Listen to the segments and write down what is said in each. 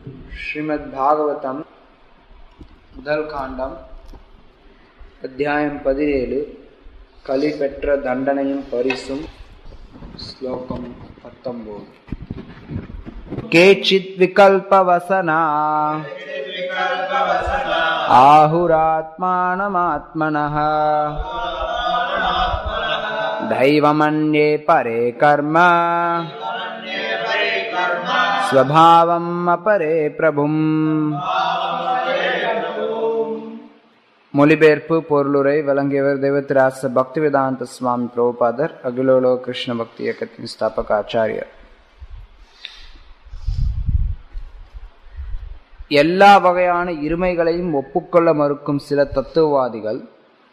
ஸ்ரீமத் பாகவதம் முதல் காண்டம் அத்தியாயம் 17 கலி பெற்ற தண்டனையும் பரிசும் ஸ்லோகம் 19 கேச்சித் விகல்பவசனா ஆஹுராத்மானமாத்மனஹ தைவமன்யே பரே கர்ம ஸ்வபாவம் அபரே பிரபும். மொழிபெயர்ப்பு பொருளுரை வழங்கியவர் தேவத்திராச பக்திவேதாந்த சுவாமி பிரபுபாதர், அகிலோலோ கிருஷ்ண பக்தி இயக்கத்தின் ஸ்தாபக ஆச்சாரியர். எல்லா வகையான இருமைகளையும் ஒப்புக்கொள்ள மறுக்கும் சில தத்துவவாதிகள்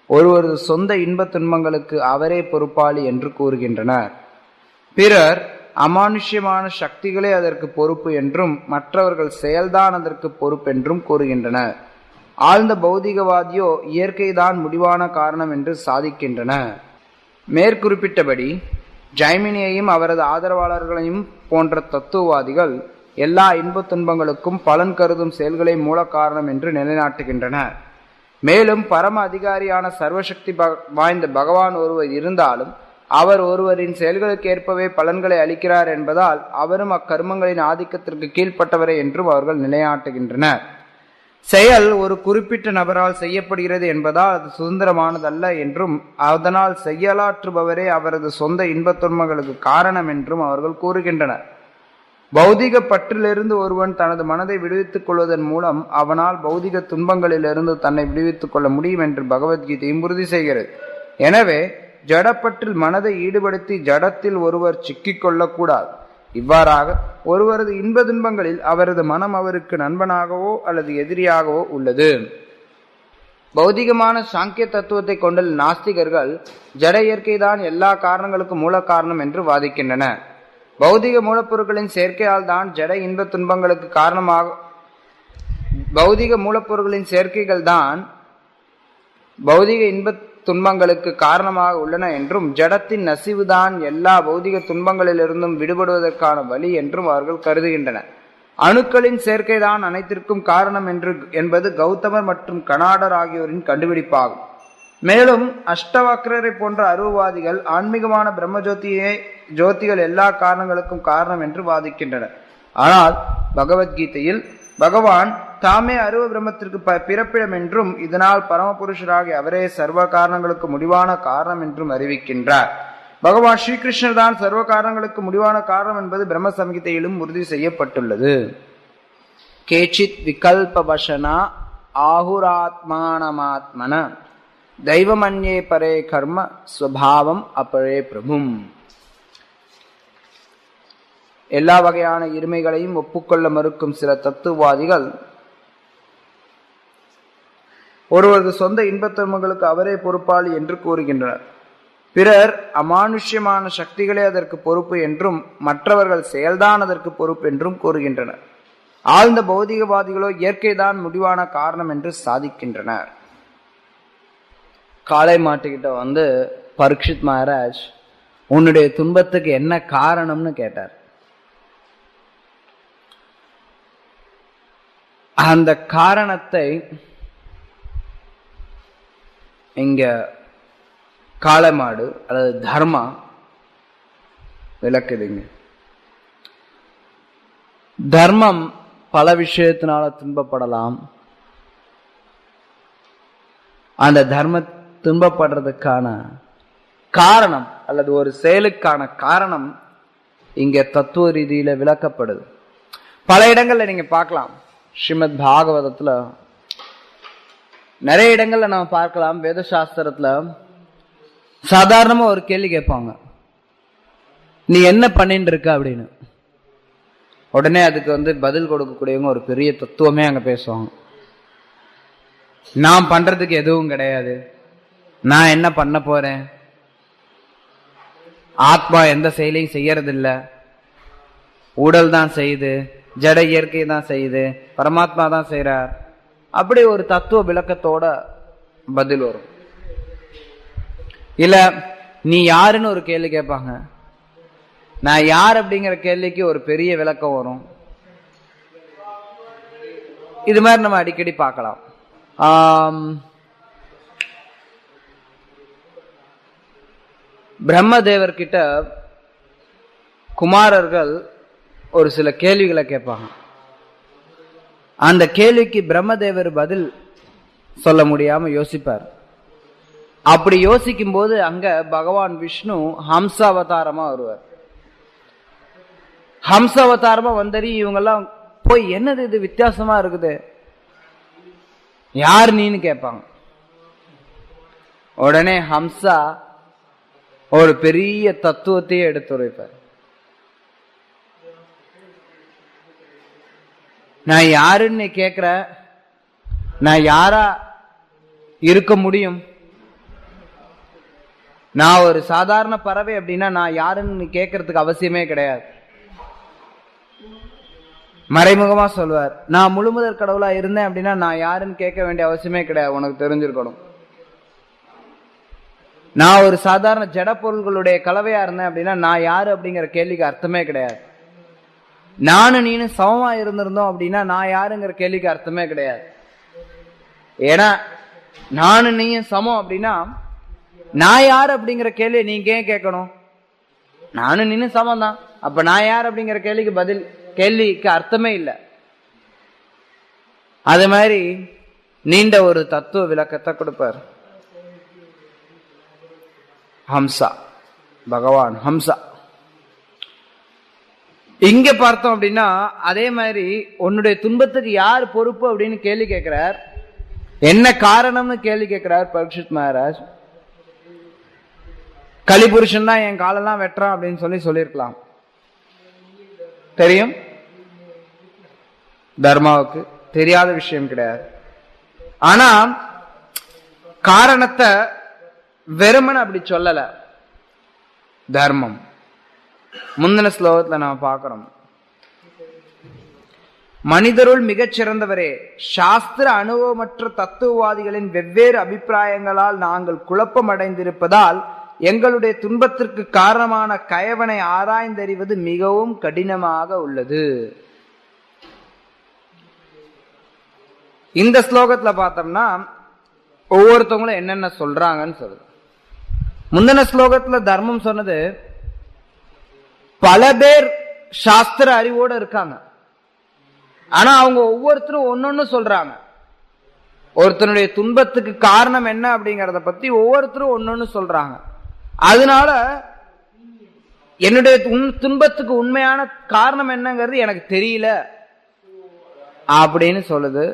ஒருவரது சொந்த இன்பத் துன்பங்களுக்கு அவரே பொறுப்பாளி என்று கூறுகின்றனர். பிறர் அமானுஷ்யமான சக்திகளே அதற்கு பொறுப்பு என்றும் மற்றவர்கள் செயல்தான் அதற்கு பொறுப்பென்றும் கூறுகின்றனர். ஆழ்ந்த பௌதிகவாதியோ இயற்கைதான் முடிவான காரணம் என்று சாதிக்கின்றனர். மேற்குறிப்பிட்டபடி ஜைமினியையும் அவரது ஆதரவாளர்களையும் போன்ற தத்துவவாதிகள் எல்லா இன்பத் துன்பங்களுக்கும் பலன் கருதும் செயல்களே மூல காரணம் என்று நிலைநாட்டுகின்றனர். மேலும் பரம அதிகாரியான சர்வசக்தி வாய்ந்த பகவான் ஒருவர் இருந்தாலும் அவர் ஒருவரின் செயல்களுக்கு ஏற்பவே பலன்களை அளிக்கிறார் என்பதால் அவரும் அக்கர்மங்களின் ஆதிக்கத்திற்கு கீழ்ப்பட்டவரே என்றும் அவர்கள் நிலைநாட்டுகின்றனர். செயல் ஒரு குறிப்பிட்ட நபரால் செய்யப்படுகிறது என்பதால் அது சுதந்திரமானதல்ல என்றும் அதனால் செயலாற்றுபவரே அவரது சொந்த இன்பத் துன்பங்களுக்கு காரணம் என்றும் அவர்கள் கூறுகின்றனர். பௌதிக பற்றிலிருந்து ஒருவன் தனது மனதை விடுவித்துக் கொள்வதன் மூலம் அவனால் பௌதிக துன்பங்களிலிருந்து தன்னை விடுவித்துக் கொள்ள முடியும் என்று பகவத்கீதையும் உறுதி செய்கிறது. எனவே ஜடப்பற்றில் மனதை ஈடுபடுத்தி ஜடத்தில் ஒருவர் சிக்கிக் கொள்ளக்கூடாது. இவ்வாறாக ஒருவரது இன்ப துன்பங்களில் அவரது மனம் அவருக்கு நண்பனாகவோ அல்லது எதிரியாகவோ உள்ளது. பௌதிகமான சாங்கிய தத்துவத்தை கொண்டுள்ள நாஸ்திகர்கள் ஜட இயற்கைதான் எல்லா காரணங்களுக்கும் மூல காரணம் என்று வாதிக்கின்றனர். பௌதிக மூலப்பொருட்களின் சேர்க்கையால் தான் ஜட இன்ப துன்பங்களுக்கு காரணமாக பௌதிக மூலப்பொருட்களின் சேர்க்கைகள் தான் பௌதிக இன்ப துன்பங்களுக்கு காரணமாக உள்ளன என்றும் ஜடத்தின் நசிவுதான் எல்லா பௌதிக துன்பங்களிலிருந்தும் விடுபடுவதற்கான வழி என்றும் அவர்கள் கருதுகின்றனர். அணுக்களின் சேர்க்கைதான் அனைத்திற்கும் காரணம் என்பது கௌதமர் மற்றும் கனாடர் ஆகியோரின் கண்டுபிடிப்பாகும். மேலும் அஷ்டவக்ரரை போன்ற அருவவாதிகள் ஆன்மீகமான ஜோதிகள் எல்லா காரணங்களுக்கும் காரணம் என்று வாதிக்கின்றனர். ஆனால் பகவத்கீதையில் பகவான் தாமே அருவ பிரம்மத்திற்கு பிறப்பிடம் என்றும் இதனால் பரமபுருஷராகி அவரே சர்வ காரணங்களுக்கு முடிவான காரணம் என்றும் அறிவிக்கின்றார். பகவான் ஸ்ரீகிருஷ்ணர் தான் சர்வ காரணங்களுக்கு முடிவான காரணம் என்பது பிரம்ம சம்ஹிதையிலும் உறுதி செய்யப்பட்டுள்ளது. கேச்சித் விகல்பவசனா ஆஹுராத்மானமாத்மன தெய்வமன்யே பரே கர்ம ஸ்வபாவம் அபரே பிரபும். எல்லா வகையான இருமைகளையும் ஒப்புக்கொள்ள மறுக்கும் சில தத்துவவாதிகள் ஒருவரது சொந்த இன்பத் துன்பங்களுக்கு அவரே பொறுப்பாளி என்று கூறுகின்றனர். பிறர் அமானுஷ்யமான சக்திகளே அதற்கு பொறுப்பு என்றும் மற்றவர்கள் செயல்தான் அதற்கு பொறுப்பு என்றும் கூறுகின்றனர். ஆழ்ந்த பௌதிகவாதிகளோ இயற்கைதான் முடிவான காரணம் என்று சாதிக்கின்றனர். காளை மாட்டுக்கிட்ட பரீட்சித் மகாராஜ் உன்னுடைய துன்பத்துக்கு என்ன காரணம்னு கேட்டார். அந்த காரணத்தை இங்க காளமாடு அல்லது தர்மா விளக்குதுங்க. தர்மம் பல விஷயத்தினால துன்பப்படலாம். அந்த தர்ம துன்பப்படுறதுக்கான காரணம் அல்லது ஒரு செயலுக்கான காரணம் இங்க தத்துவ ரீதியில விளக்கப்படுது. பல இடங்கள்ல நீங்க பார்க்கலாம். ஸ்ரீமத் பாகவதத்துல நிறைய இடங்கள்ல நம்ம பார்க்கலாம். வேத சாஸ்திரத்துல சாதாரணமா ஒரு கேள்வி கேட்பாங்க, நீ என்ன பண்ணிட்டு இருக்க அப்படின்னு. உடனே அதுக்கு பதில் கொடுக்கக்கூடியவங்க ஒரு பெரிய தத்துவமே அங்க பேசுவாங்க. நான் பண்றதுக்கு எதுவும் கிடையாது, நான் என்ன பண்ண போறேன், ஆத்மா எந்த செயலையும் செய்யறது இல்ல, உடல் தான் செய்யுது, ஜட இயற்கை தான் செய்யுது, பரமாத்மா தான் செய்யறார். அப்படி ஒரு தத்துவ விளக்கத்தோட பதில் வரும். இல்ல நீ யாருன்னு ஒரு கேள்வி கேட்பாங்க. நான் யார் அப்படிங்கிற கேள்விக்கு ஒரு பெரிய விளக்கம் வரும். இது மாதிரி நம்ம அடிக்கடி பார்க்கலாம். பிரம்மதேவர்கிட்ட குமாரர்கள் ஒரு சில கேள்விகளை கேட்பாங்க. அந்த கேள்விக்கு பிரம்மதேவர் பதில் சொல்ல முடியாம யோசிப்பார். அப்படி யோசிக்கும் போது அங்க பகவான் விஷ்ணு ஹம்ச அவதாரமா வருவார். ஹம்ச அவதாரமா வந்தறி இவங்கெல்லாம் போய் என்னது இது வித்தியாசமா இருக்குது, யார் நீன்னு கேட்பாங்க. உடனே ஹம்சா ஒரு பெரிய தத்துவத்தையே எடுத்துரைப்பார். நான் யாருன்னு கேக்குற, நான் யாரா இருக்க முடியும்? நான் ஒரு சாதாரண பறவை அப்படின்னா நான் யாருன்னு கேட்கறதுக்கு அவசியமே கிடையாது. மறைமுகமா சொல்வார், நான் முழுமுதற் கடவுளா இருந்தேன் அப்படின்னா நான் யாருன்னு கேட்க வேண்டிய அவசியமே கிடையாது, உனக்கு தெரிஞ்சிருக்கணும். நான் ஒரு சாதாரண ஜட பொருள்களுடைய கலவையா இருந்தேன் அப்படின்னா நான் யாரு அப்படிங்கிற கேள்விக்கு அர்த்தமே கிடையாது. நானும் நீனு சமமா இருந்திருந்தோம் அப்படின்னா நான் யாருங்கிற கேள்விக்கு அர்த்தமே கிடையாது. ஏன்னா நானும் நீயும் சமம் அப்படின்னா நான் யார் அப்படிங்கிற கேள்வி நீங்க ஏன் கேட்கணும்? நானும் நீனும் சமம் தான், அப்ப நான் யார் அப்படிங்கிற கேள்விக்கு அர்த்தமே இல்லை. அது மாதிரி நீண்ட ஒரு தத்துவ விளக்கத்தை கொடுப்பார் ஹம்சா, பகவான் ஹம்சா. இங்க பார்த்தோம் அப்படின்னா அதே மாதிரி உன்னுடைய துன்பத்துக்கு யார் பொறுப்பு அப்படின்னு கேள்வி கேட்கிறார். என்ன காரணம்னு கேள்வி கேட்கிறார் பரீட்சித் மகாராஜ். கலிபுருஷன் தான் என் காலெல்லாம் வெட்டுறான் அப்படின்னு சொல்லியிருக்கலாம், தெரியும். தர்மாவுக்கு தெரியாத விஷயம் கிடையாது. ஆனா காரணத்தை வெறுமன் அப்படி சொல்லல. தர்மம் முந்தின ஸ்லோகத்துல நாம் பார்க்கிறோம், மனிதருள் மிகச் சிறந்தவரே, சாஸ்திர அனுபவமற்ற தத்துவவாதிகளின் வெவ்வேறு அபிப்பிராயங்களால் நாங்கள் குழப்பம் அடைந்திருப்பதால் எங்களுடைய துன்பத்திற்கு காரணமான கயவனை ஆராய்ந்தறிவது மிகவும் கடினமாக உள்ளது. இந்த ஸ்லோகத்துல பார்த்தோம்னா ஒவ்வொருத்தவங்களும் என்னென்ன சொல்றாங்கன்னு சொல்லுது. முந்தின ஸ்லோகத்துல தர்மம் சொன்னது பல பேர் சாஸ்திர அறிவோடு இருக்காங்க, ஆனா அவங்க ஒவ்வொருத்தரும் ஒன்னொன்னு சொல்றாங்க. ஒருத்தனுடைய துன்பத்துக்கு காரணம் என்ன அப்படிங்கறத பத்தி ஒவ்வொருத்தரும் ஒன்னொன்னு சொல்றாங்க. அதனால என்னுடைய துன்பத்துக்கு உண்மையான காரணம் என்னங்கிறது எனக்கு தெரியல அப்படின்னு சொல்லுது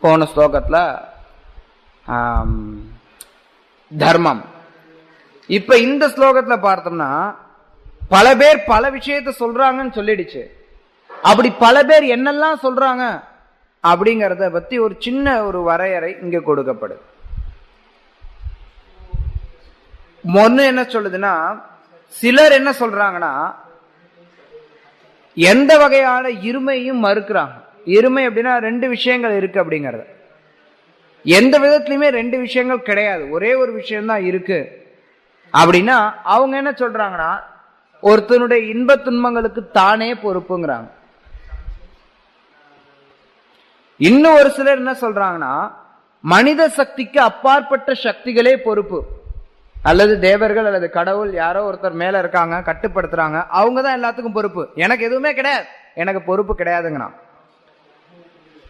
போன ஸ்லோகத்துல தர்மம். இப்ப இந்த ஸ்லோகத்துல பார்த்தோம்னா பல பேர் பல விஷயத்த சொல்றாங்கன்னு சொல்லிடுச்சு. அப்படி பல பேர் என்னெல்லாம் சொல்றாங்க அப்படிங்கறத பத்தி ஒரு சின்ன ஒரு வரையறை இங்க கொடுக்கப்படுது. ஒன்னு என்ன சொல்லுதுன்னா, சிலர் என்ன சொல்றாங்கன்னா எந்த வகையான இருமையும் மறுக்கிறாங்க. இருமை அப்படின்னா ரெண்டு விஷயங்கள் இருக்கு அப்படிங்கறது. எந்த விதத்திலுமே ரெண்டு விஷயங்கள் கிடையாது, ஒரே ஒரு விஷயம்தான் இருக்கு அப்படின்னா அவங்க என்ன சொல்றாங்கன்னா ஒருத்தனுடைய இன்ப துன்பங்களுக்கு தானே பொறுப்புங்கிறாங்க. இன்னும் ஒரு சிலர் என்ன சொல்றாங்கன்னா மனித சக்திக்கு அப்பாற்பட்ட சக்திகளே பொறுப்பு, அல்லது தேவர்கள் அல்லது கடவுள் யாரோ ஒருத்தர் மேல இருக்காங்க கட்டுப்படுத்துறாங்க, அவங்க தான் எல்லாத்துக்கும் பொறுப்பு, எனக்கு எதுவுமே கிடையாது, எனக்கு பொறுப்பு கிடையாதுங்கிறான்.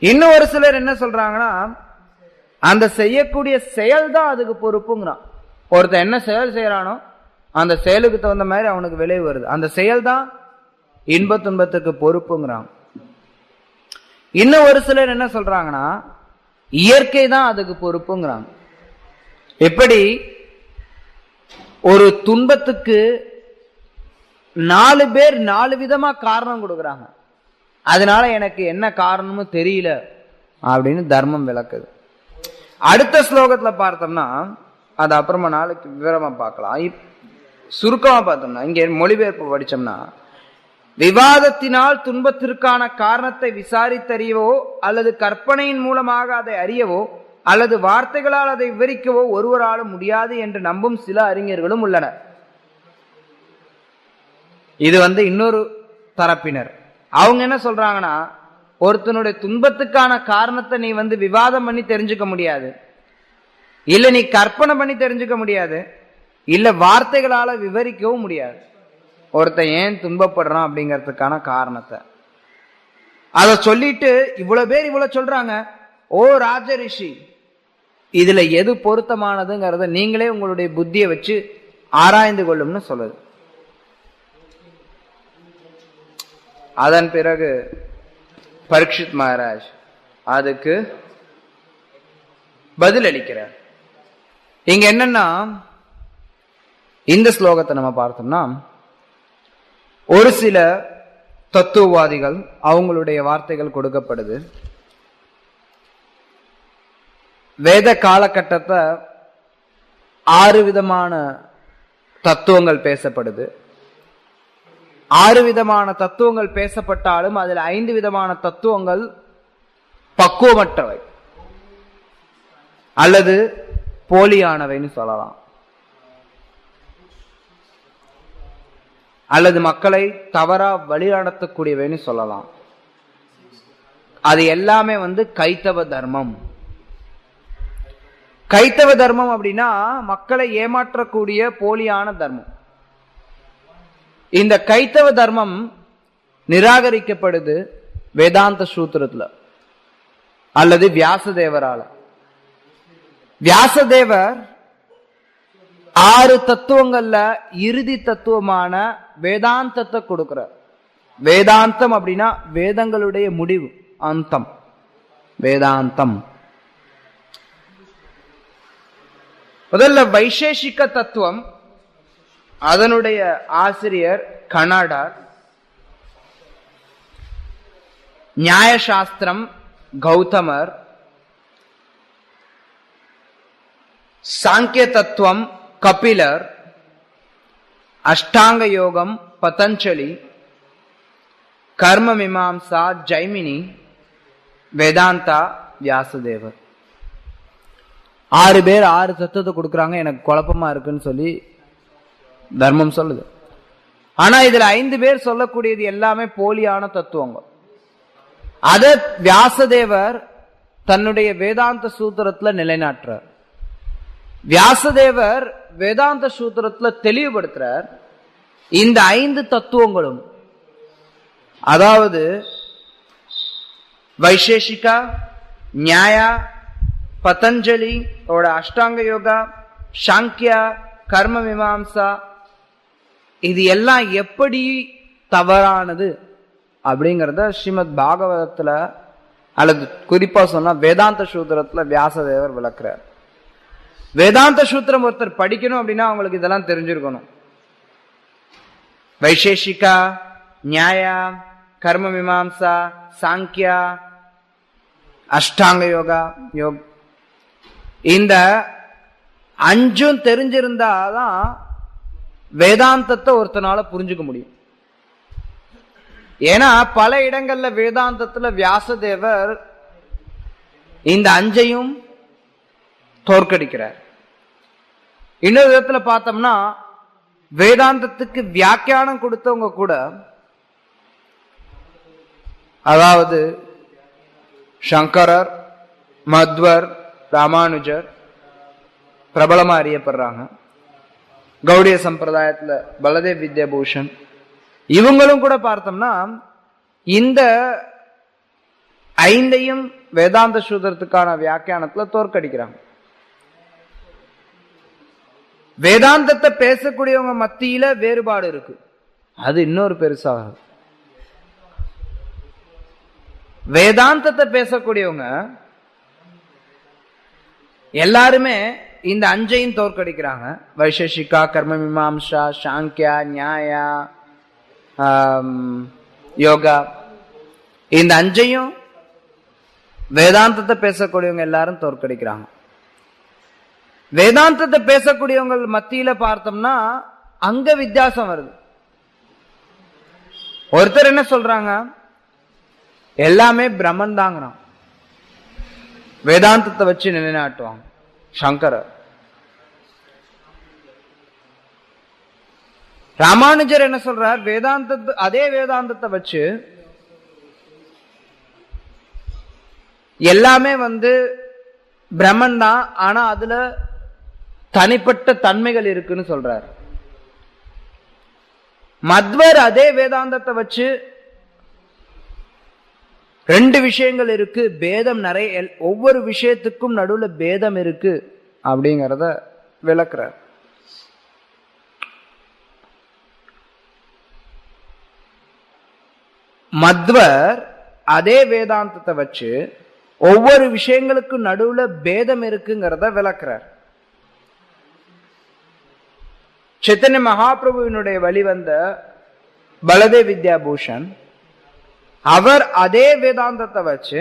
இன்னும் ஒரு சிலர் என்ன சொல்றாங்கன்னா அந்த செய்யக்கூடிய செயல் தான் அதுக்கு பொறுப்புங்கிறான். ஒருத்தர் என்ன செயல் செய்யறானோ அந்த செயலுக்கு தகுந்த மாதிரி அவனுக்கு விளைவு வருது, அந்த செயல் தான் இன்ப துன்பத்துக்கு பொறுப்புங்கிறான். இன்னும் ஒரு சிலர் என்ன சொல்றாங்கன்னா இயற்கை தான் அதுக்கு பொறுப்புங்கிறாங்க. எப்படி ஒரு துன்பத்துக்கு 4 பேர் 4 விதமா காரணம் கொடுக்கறாங்க, அதனால எனக்கு என்ன காரணமும் தெரியல அப்படின்னு தர்மம் விளக்குது. அடுத்த ஸ்லோகத்துல பார்த்தோம்னா அது அப்புறமா நாளைக்கு விவரமா பார்க்கலாம். சுருக்கமா பார்த்தோம்னா இங்க மொழிபெயர்ப்பு படிச்சோம்னா, விவாதத்தினால் துன்பத்திற்கான காரணத்தை விசாரித்தறியவோ அல்லது கற்பனையின் மூலமாக அதை அறியவோ அல்லது வார்த்தைகளால் அதை விவரிக்கவோ ஒருவராலும் முடியாது என்று நம்பும் சில அறிஞர்களும் உள்ளனர். இது இன்னொரு தரப்பினர். அவங்க என்ன சொல்றாங்கன்னா ஒருத்தனுடைய துன்பத்துக்கான காரணத்தை நீ விவாதம் பண்ணி தெரிஞ்சுக்க முடியாது, இல்ல நீ கற்பனை பண்ணி தெரிஞ்சுக்க முடியாது, இல்ல வார்த்தைகளால விவரிக்கவும் முடியாது. ஒருத்தன் ஏன் துன்பப்படுறான் அப்படிங்கிறதுக்கான காரணத்தை அத சொல்லிட்டு இவ்வளவு பேர் இவ்வளவு சொல்றாங்க, ஓ ராஜ ரிஷி, இதுல எது பொருத்தமானதுங்கிறத நீங்களே உங்களுடைய புத்தியை வச்சு ஆராய்ந்து கொள்ளும்னு சொல்லுது. அதன் பிறகு பரீட்சித் மகாராஜ் அதுக்கு பதில் அளிக்கிறார். இங்க என்னன்னா, இந்த ஸ்லோகத்தை நம்ம பார்த்தோம்னா, ஒரு சில தத்துவவாதிகள் அவங்களுடைய வார்த்தைகள் கொடுக்கப்படுது. வேத காலகட்டத்தை 6 விதமான தத்துவங்கள் பேசப்படுது. 6 விதமான தத்துவங்கள் பேசப்பட்டாலும் அதில் 5 விதமான தத்துவங்கள் பக்குவமற்றவை அல்லது போலியானவைன்னு சொல்லலாம், அல்லது மக்களை தவறா வழிநடத்தக்கூடியவைன்னு சொல்லலாம். அது எல்லாமே கைத்தவ தர்மம். கைத்தவ தர்மம் அப்படின்னா மக்களை ஏமாற்றக்கூடிய போலியான தர்மம். இந்த கைத்தவ தர்மம் நிராகரிக்கப்படுது வேதாந்த சூத்திரத்துல அல்லது வியாசதேவரால. வியாசதேவர் 6 தத்துவங்கள்ல இறுதி தத்துவமான வேதாந்தத்தை கொடுக்கிறார். வேதாந்தம் அப்படின்னா வேதங்களுடைய முடிவு, அந்தம், வேதாந்தம். முதல்ல வைசேஷிக தத்துவம், அதனுடைய ஆசிரியர் கனாடார். நியாயசாஸ்திரம் கௌதமர். சாங்கிய தத்துவம் கபிலர். அஷ்டாங்க யோகம் பதஞ்சலி. கர்ம மீமாம்சா ஜைமினி. வேதாந்தா வியாசதேவர். 6 பேர் 6 தத்துவத்தை கொடுக்குறாங்க. எனக்கு குழப்பமா இருக்குன்னு சொல்லி தர்மம் சொல்லுது. ஆனா இதுல 5 பேர் சொல்லக்கூடியது எல்லாமே போலியான தத்துவங்கள். அத வியாசதேவர் தன்னுடைய வேதாந்த சூத்திரத்துல நிலைநாட்டுறார். வியாசதேவர் வேதாந்த சூத்திரத்துல தெளிவுபடுத்துறார். இந்த 5 தத்துவங்களும், அதாவது வைசேஷிகா, நியாயா, பதஞ்சலி அஷ்டாங்க யோகா, சாங்கியா, கர்ம மீமாம்சா, இது எல்லாம் எப்படி தவறானது அப்படிங்கறத ஸ்ரீமத் பாகவதத்துல அல்லது குறிப்பா சொன்னா வேதாந்த சூத்திரத்துல வியாசதேவர் விளக்குறார். வேதாந்த சூத்திரம் ஒருத்தர் படிக்கணும் அப்படின்னா அவங்களுக்கு இதெல்லாம் தெரிஞ்சிருக்கணும். வைசேஷிகா, நியாயா, கர்ம மீமாம்சா, சாங்கியா, அஷ்டாங்க யோகா, இந்த 5 தெரிஞ்சிருந்தாதான் வேதாந்தத்தை ஒருத்தனால புரிஞ்சுக்க முடியும். ஏன்னா பல இடங்கள்ல வேதாந்தத்துல வியாசதேவர் இந்த 5ஐயும் தோற்கடிக்கிறார். இன்னொரு விதத்துல பார்த்தோம்னா வேதாந்தத்துக்கு வியாக்கியானம் கொடுத்தவங்க கூட, அதாவது சங்கரர், மத்வர், ராமானுஜர் பிரபலமா அறியப்படுறாங்க. கௌடிய சம்பிரதாயத்துல பலதேவ் வித்யாபூஷன், இவங்களும் கூட பார்த்தோம்னா இந்த 5ஐயும் வேதாந்த சூத்திரத்துக்கான வியாக்கியானத்துல தோற்கடிக்கிறாங்க. வேதாந்தத்தை பேசக்கூடியவங்க மத்தியில வேறுபாடு இருக்கு, அது இன்னொரு பெருசாக. வேதாந்தத்தை பேசக்கூடியவங்க எல்லாருமே இந்த 5ஐயும் தோற்கடிக்கிறாங்க. வைசேஷிகா, கர்ம மீமாம்சா, சாங்கியா, நியாயா, யோகா, இந்த 5ஐயும் வேதாந்தத்தை பேசக்கூடியவங்க எல்லாரும் தோற்கடிக்கிறாங்க. வேதாந்தத்தை பேசக்கூடியவங்க மத்தியில பார்த்தோம்னா அங்க வித்தியாசம் வருது. ஒருத்தர் என்ன சொல்றாங்க, எல்லாமே பிரம்மன் தாங்கிறான், வேதாந்தத்தை வச்சு நிலைநாட்டுவாங்க. சங்கரர். ராமானுஜர் என்ன சொல்றார், வேதாந்தத்தை, அதே வேதாந்தத்தை வச்சு எல்லாமே பிரம்மன் தான், ஆனா அதுல தனிப்பட்ட தன்மைகள் இருக்குன்னு சொல்றார். மத்வர் அதே வேதாந்தத்தை வச்சு ரெண்டு விஷயங்கள் இருக்கு, பேதம் நிறைய, ஒவ்வொரு விஷயத்துக்கும் நடுவுல பேதம் இருக்கு அப்படிங்கறத விளக்குறார். மத்வர் அதே வேதாந்தத்தை வச்சு ஒவ்வொரு விஷயங்களுக்கும் நடுவுல பேதம் இருக்குங்கிறத விளக்குறார். சைத்தன்ய மகாபிரபுவினுடைய வழிவந்த பலதேவ் வித்யாபூஷன் அவர் அதே வேதாந்தத்தை வச்சு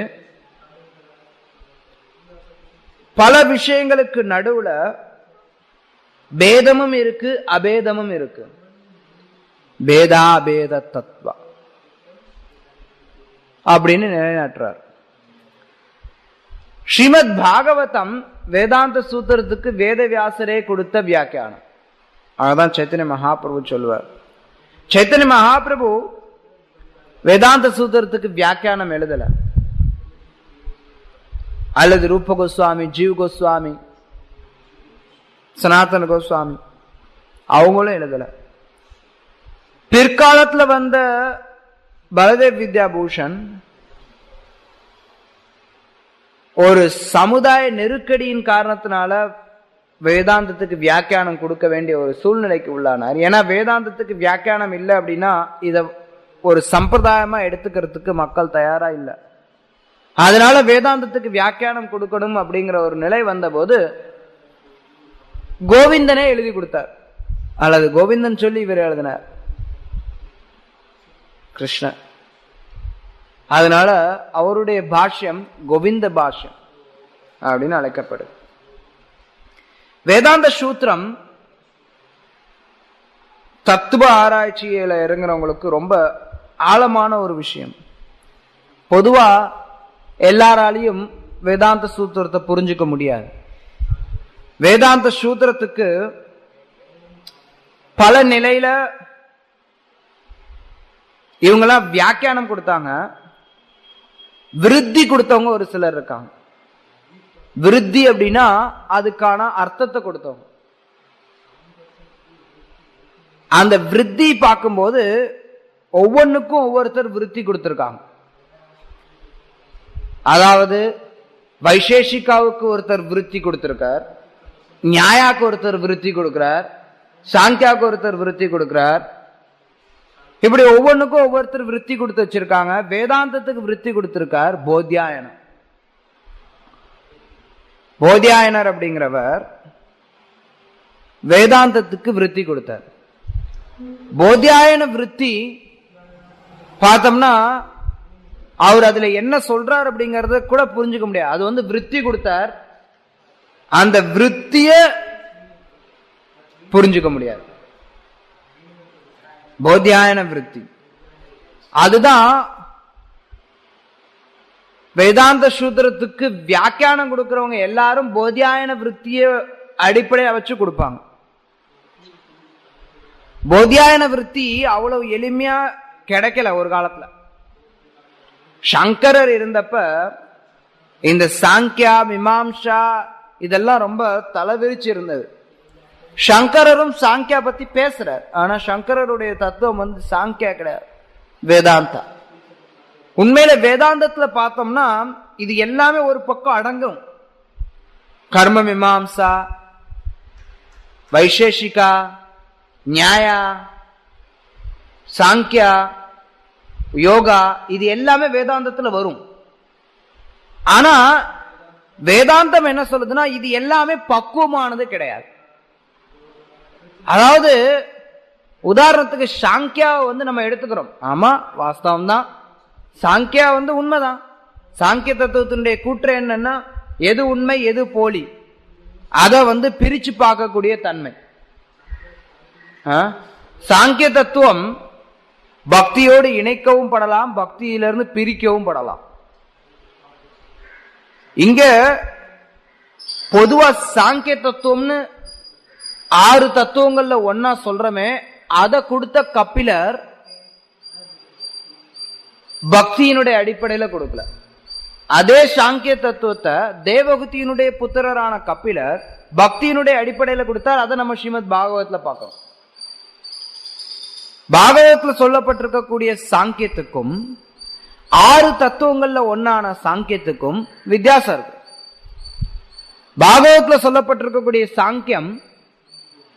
பல விஷயங்களுக்கு நடுவுல பேதமும் இருக்கு, அபேதமும் இருக்கு. பேதாபேத தத்துவ அப்படின்னு நிலைநாட்டுறார். ஸ்ரீமத் பாகவதம் வேதாந்த சூத்திரத்துக்கு வேதவியாசரே கொடுத்த வியாக்கியானம். அதான் சைத்தன்ய மகாபிரபு சொல்லுவார். சைத்தன்ய மகாபிரபு வேதாந்த சூத்திரத்துக்கு வியாக்கியானம் எழுதல, அல்லது ரூப கோஸ்வாமி, ஜீவ் கோஸ்வாமி, சனாதன கோஸ்வாமி அவங்களும் எழுதல. பிற்காலத்துல வந்த பலதேவ் வித்யாபூஷன் ஒரு சமுதாய நெருக்கடியின் காரணத்தினால வேதாந்தத்துக்கு வியாக்கியானம் கொடுக்க வேண்டிய ஒரு சூழ்நிலைக்கு உள்ளானார். ஏன்னா வேதாந்தத்துக்கு வியாக்கியானம் இல்லை அப்படின்னா இத ஒரு சம்பிரதாயமா எடுத்துக்கிறதுக்கு மக்கள் தயாரா இல்லை. அதனால வேதாந்தத்துக்கு வியாக்கியானம் கொடுக்கணும் அப்படிங்கிற ஒரு நிலை வந்த போது கோவிந்தனே எழுதி கொடுத்தார், அல்லது கோவிந்தன் சொல்லி இவர் எழுதினார், கிருஷ்ணன். அதனால அவருடைய பாஷ்யம் கோவிந்த பாஷ்யம் அப்படின்னு அழைக்கப்படுது. வேதாந்த சூத்திரம் தத்துவ ஆராய்ச்சியில இறங்குறவங்களுக்கு ரொம்ப ஆழமான ஒரு விஷயம். பொதுவா எல்லாராலையும் வேதாந்த சூத்திரத்தை புரிஞ்சுக்க முடியாது. வேதாந்த சூத்திரத்துக்கு பல நிலையில இவங்கெல்லாம் வியாக்கியானம் கொடுத்தாங்க. விருத்தி கொடுத்தவங்க ஒரு சிலர் இருக்காங்க. விருத்தி அப்படின்னா அதுக்கான அர்த்தத்தை கொடுத்தவங்க. அந்த விருத்தி பார்க்கும்போது ஒவ்வொன்றுக்கும் ஒவ்வொருத்தர் விருத்தி கொடுத்திருக்காங்க. அதாவது வைசேஷிகாவுக்கு ஒருத்தர் விருத்தி கொடுத்திருக்கார், நியாயாக்கு ஒருத்தர் விருத்தி கொடுக்கிறார், சாங்கியாவுக்கு ஒருத்தர் விருத்தி கொடுக்கிறார். இப்படி ஒவ்வொன்றுக்கும் ஒவ்வொருத்தர் விருத்தி கொடுத்து வச்சிருக்காங்க. வேதாந்தத்துக்கு விருத்தி கொடுத்திருக்கார் போத்யாயனர். போத்யாயனர் அப்படிங்கிறவர் வேதாந்தத்துக்கு விருத்தி கொடுத்தார். போத்யாயன விருத்தி பார்த்தோம்னா அவர் அதுல என்ன சொல்றார் அப்படிங்கறத கூட புரிஞ்சுக்க முடியாது. அது விருத்தி கொடுத்தார், அந்த விருத்திய புரிஞ்சுக்க முடியாது. போத்யாயன விருத்தி அதுதான் வேதாந்த சூத்திரத்துக்கு வியாக்கியானம் கொடுக்கிறவங்க எல்லாரும் போத்யாயன விருத்திய அடிப்படையா வச்சு கொடுப்பாங்க. போத்யாயன விருத்தி அவ்வளவு எளிமையா கிடைக்கல ஒரு காலத்துல. சங்கரர் இருந்தப்ப இந்த சாங்கியா, மீமாம்சா இதெல்லாம் ரொம்ப தலைவிரிச்சு இருந்தது. சங்கரரும் சாங்கியா பத்தி பேசுறார், ஆனா சங்கரருடைய தத்துவம் சாங்கியா கிடையாது, வேதாந்தா. உண்மையில வேதாந்தத்துல பார்த்தோம்னா இது எல்லாமே ஒரு பக்கம் அடங்கும். கர்ம மீமாம்சா, வைசேஷிகா, நியாயா, சாங்கியா, யோகா, இது எல்லாமே வேதாந்தத்துல வரும். ஆனா வேதாந்தம் என்ன சொல்லுதுன்னா இது எல்லாமே பக்குவமானது கிடையாது. அதாவது உதாரணத்துக்கு சாங்கியாவை நம்ம எடுத்துக்கிறோம். ஆமா, வாஸ்தவம் தான், சாங்கியா உண்மைதான். சாங்கிய தத்துவத்தினுடைய கூற்று என்னன்னா எது உண்மை எது போலி அத பிரிச்சு பார்க்கக்கூடிய தன்மை. சாங்கிய தத்துவம் பக்தியோடு இணைக்கவும் படலாம், பக்தியிலிருந்து பிரிக்கவும் படலாம். இங்க பொதுவா சாங்கிய தத்துவம்னு 6 தத்துவங்கள்ல ஒன்னா சொல்றமே, அத கொடுத்த கபிலர் பக்தியினுடைய அடிப்படையில கொடுக்கல. அதே சாங்கிய தத்துவத்தை தேவகுதியினுடைய புத்திரரான கபிலர் பக்தியினுடைய அடிப்படையில கொடுத்தார். அதை நம்ம ஸ்ரீமத் பாகவத்ல பார்க்கிறோம். பாகவத்ல சொல்லப்பட்டிருக்கக்கூடிய சாங்கியத்துக்கும் 6 தத்துவங்கள்ல ஒன்னான சாங்கியத்துக்கும் வித்தியாசம் இருக்கு. பாகவத்ல சொல்லப்பட்டிருக்கக்கூடிய சாங்கியம்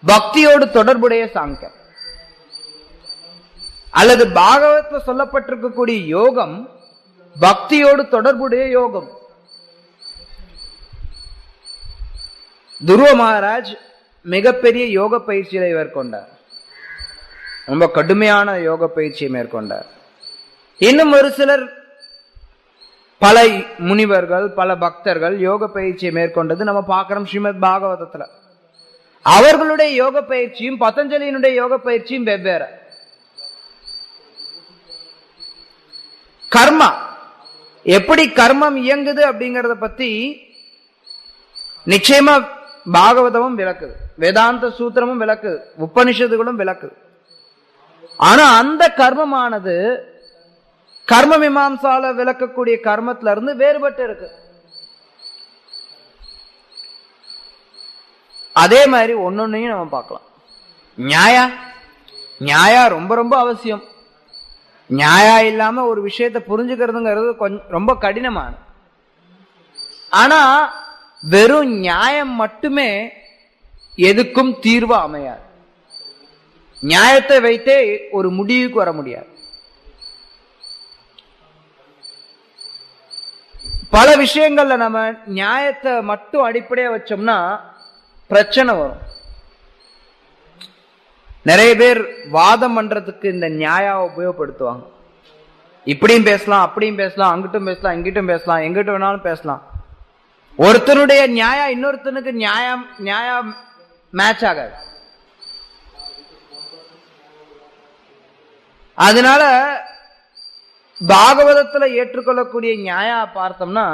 பக்தியோடு தொடர்புடைய சாங்கியம், அல்லது பாகவத்ல சொல்லப்பட்டிருக்கக்கூடிய யோகம் பக்தியோடு தொடர்புடைய யோகம். துருவ மகாராஜ் மிகப்பெரிய யோக பயிற்சியை மேற்கொண்டார். ரொம்ப கடுமையான யோக பயிற்சியை மேற்கொண்டார். இன்னும் ஒரு சிலர், பல முனிவர்கள், பல பக்தர்கள் யோக பயிற்சியை மேற்கொண்டது நம்ம பார்க்கிறோம் ஸ்ரீமத் பாகவதத்துல. அவர்களுடைய யோக பயிற்சியும் பதஞ்சலியினுடைய யோக பயிற்சியும் வெவ்வேறு. கர்மா எப்படி கர்மம் இயங்குது அப்படிங்கறத பத்தி நிச்சயமா பாகவதமும் விளக்குது, வேதாந்த சூத்திரமும் விளக்குது, உபனிஷத்துகளும் விளக்குது. ஆனா அந்த கர்மமானது கர்ம மீமாம்சால விளக்கக்கூடிய கர்மத்துல இருந்து வேறுபட்டு இருக்கு. அதே மாதிரி ஒன்னொன்னையும் நம்ம பார்க்கலாம். நியாயா ரொம்ப ரொம்ப அவசியம். நியாயா இல்லாம ஒரு விஷயத்தை புரிஞ்சுக்கிறதுங்கிறது கொஞ்சம் ரொம்ப கடினமான. ஆனா வெறும் நியாயம் மட்டுமே எதுக்கும் தீர்வு அமையாது. நியாயத்தை வைத்தே ஒரு முடிவுக்கு வர முடியாது. பல விஷயங்கள்ல நம்ம நியாயத்தை மட்டும் அடிப்படையா வச்சோம்னா பிரச்சனை வரும். நிறைய பேர் வாதம் பண்றதுக்கு இந்த நியாயாவை உபயோகப்படுத்துவாங்க. இப்படியும் பேசலாம், அப்படியும் பேசலாம், அங்கிட்டும் பேசலாம், இங்கிட்டும் பேசலாம், எங்கிட்ட வேணாலும் பேசலாம். ஒருத்தனுடைய நியாயம் இன்னொருத்தனுக்கு நியாயம் மேட்ச் ஆகாது. அதனால பாகவதத்துல ஏற்றுக்கொள்ளக்கூடிய நியாயா பார்த்தோம்னா,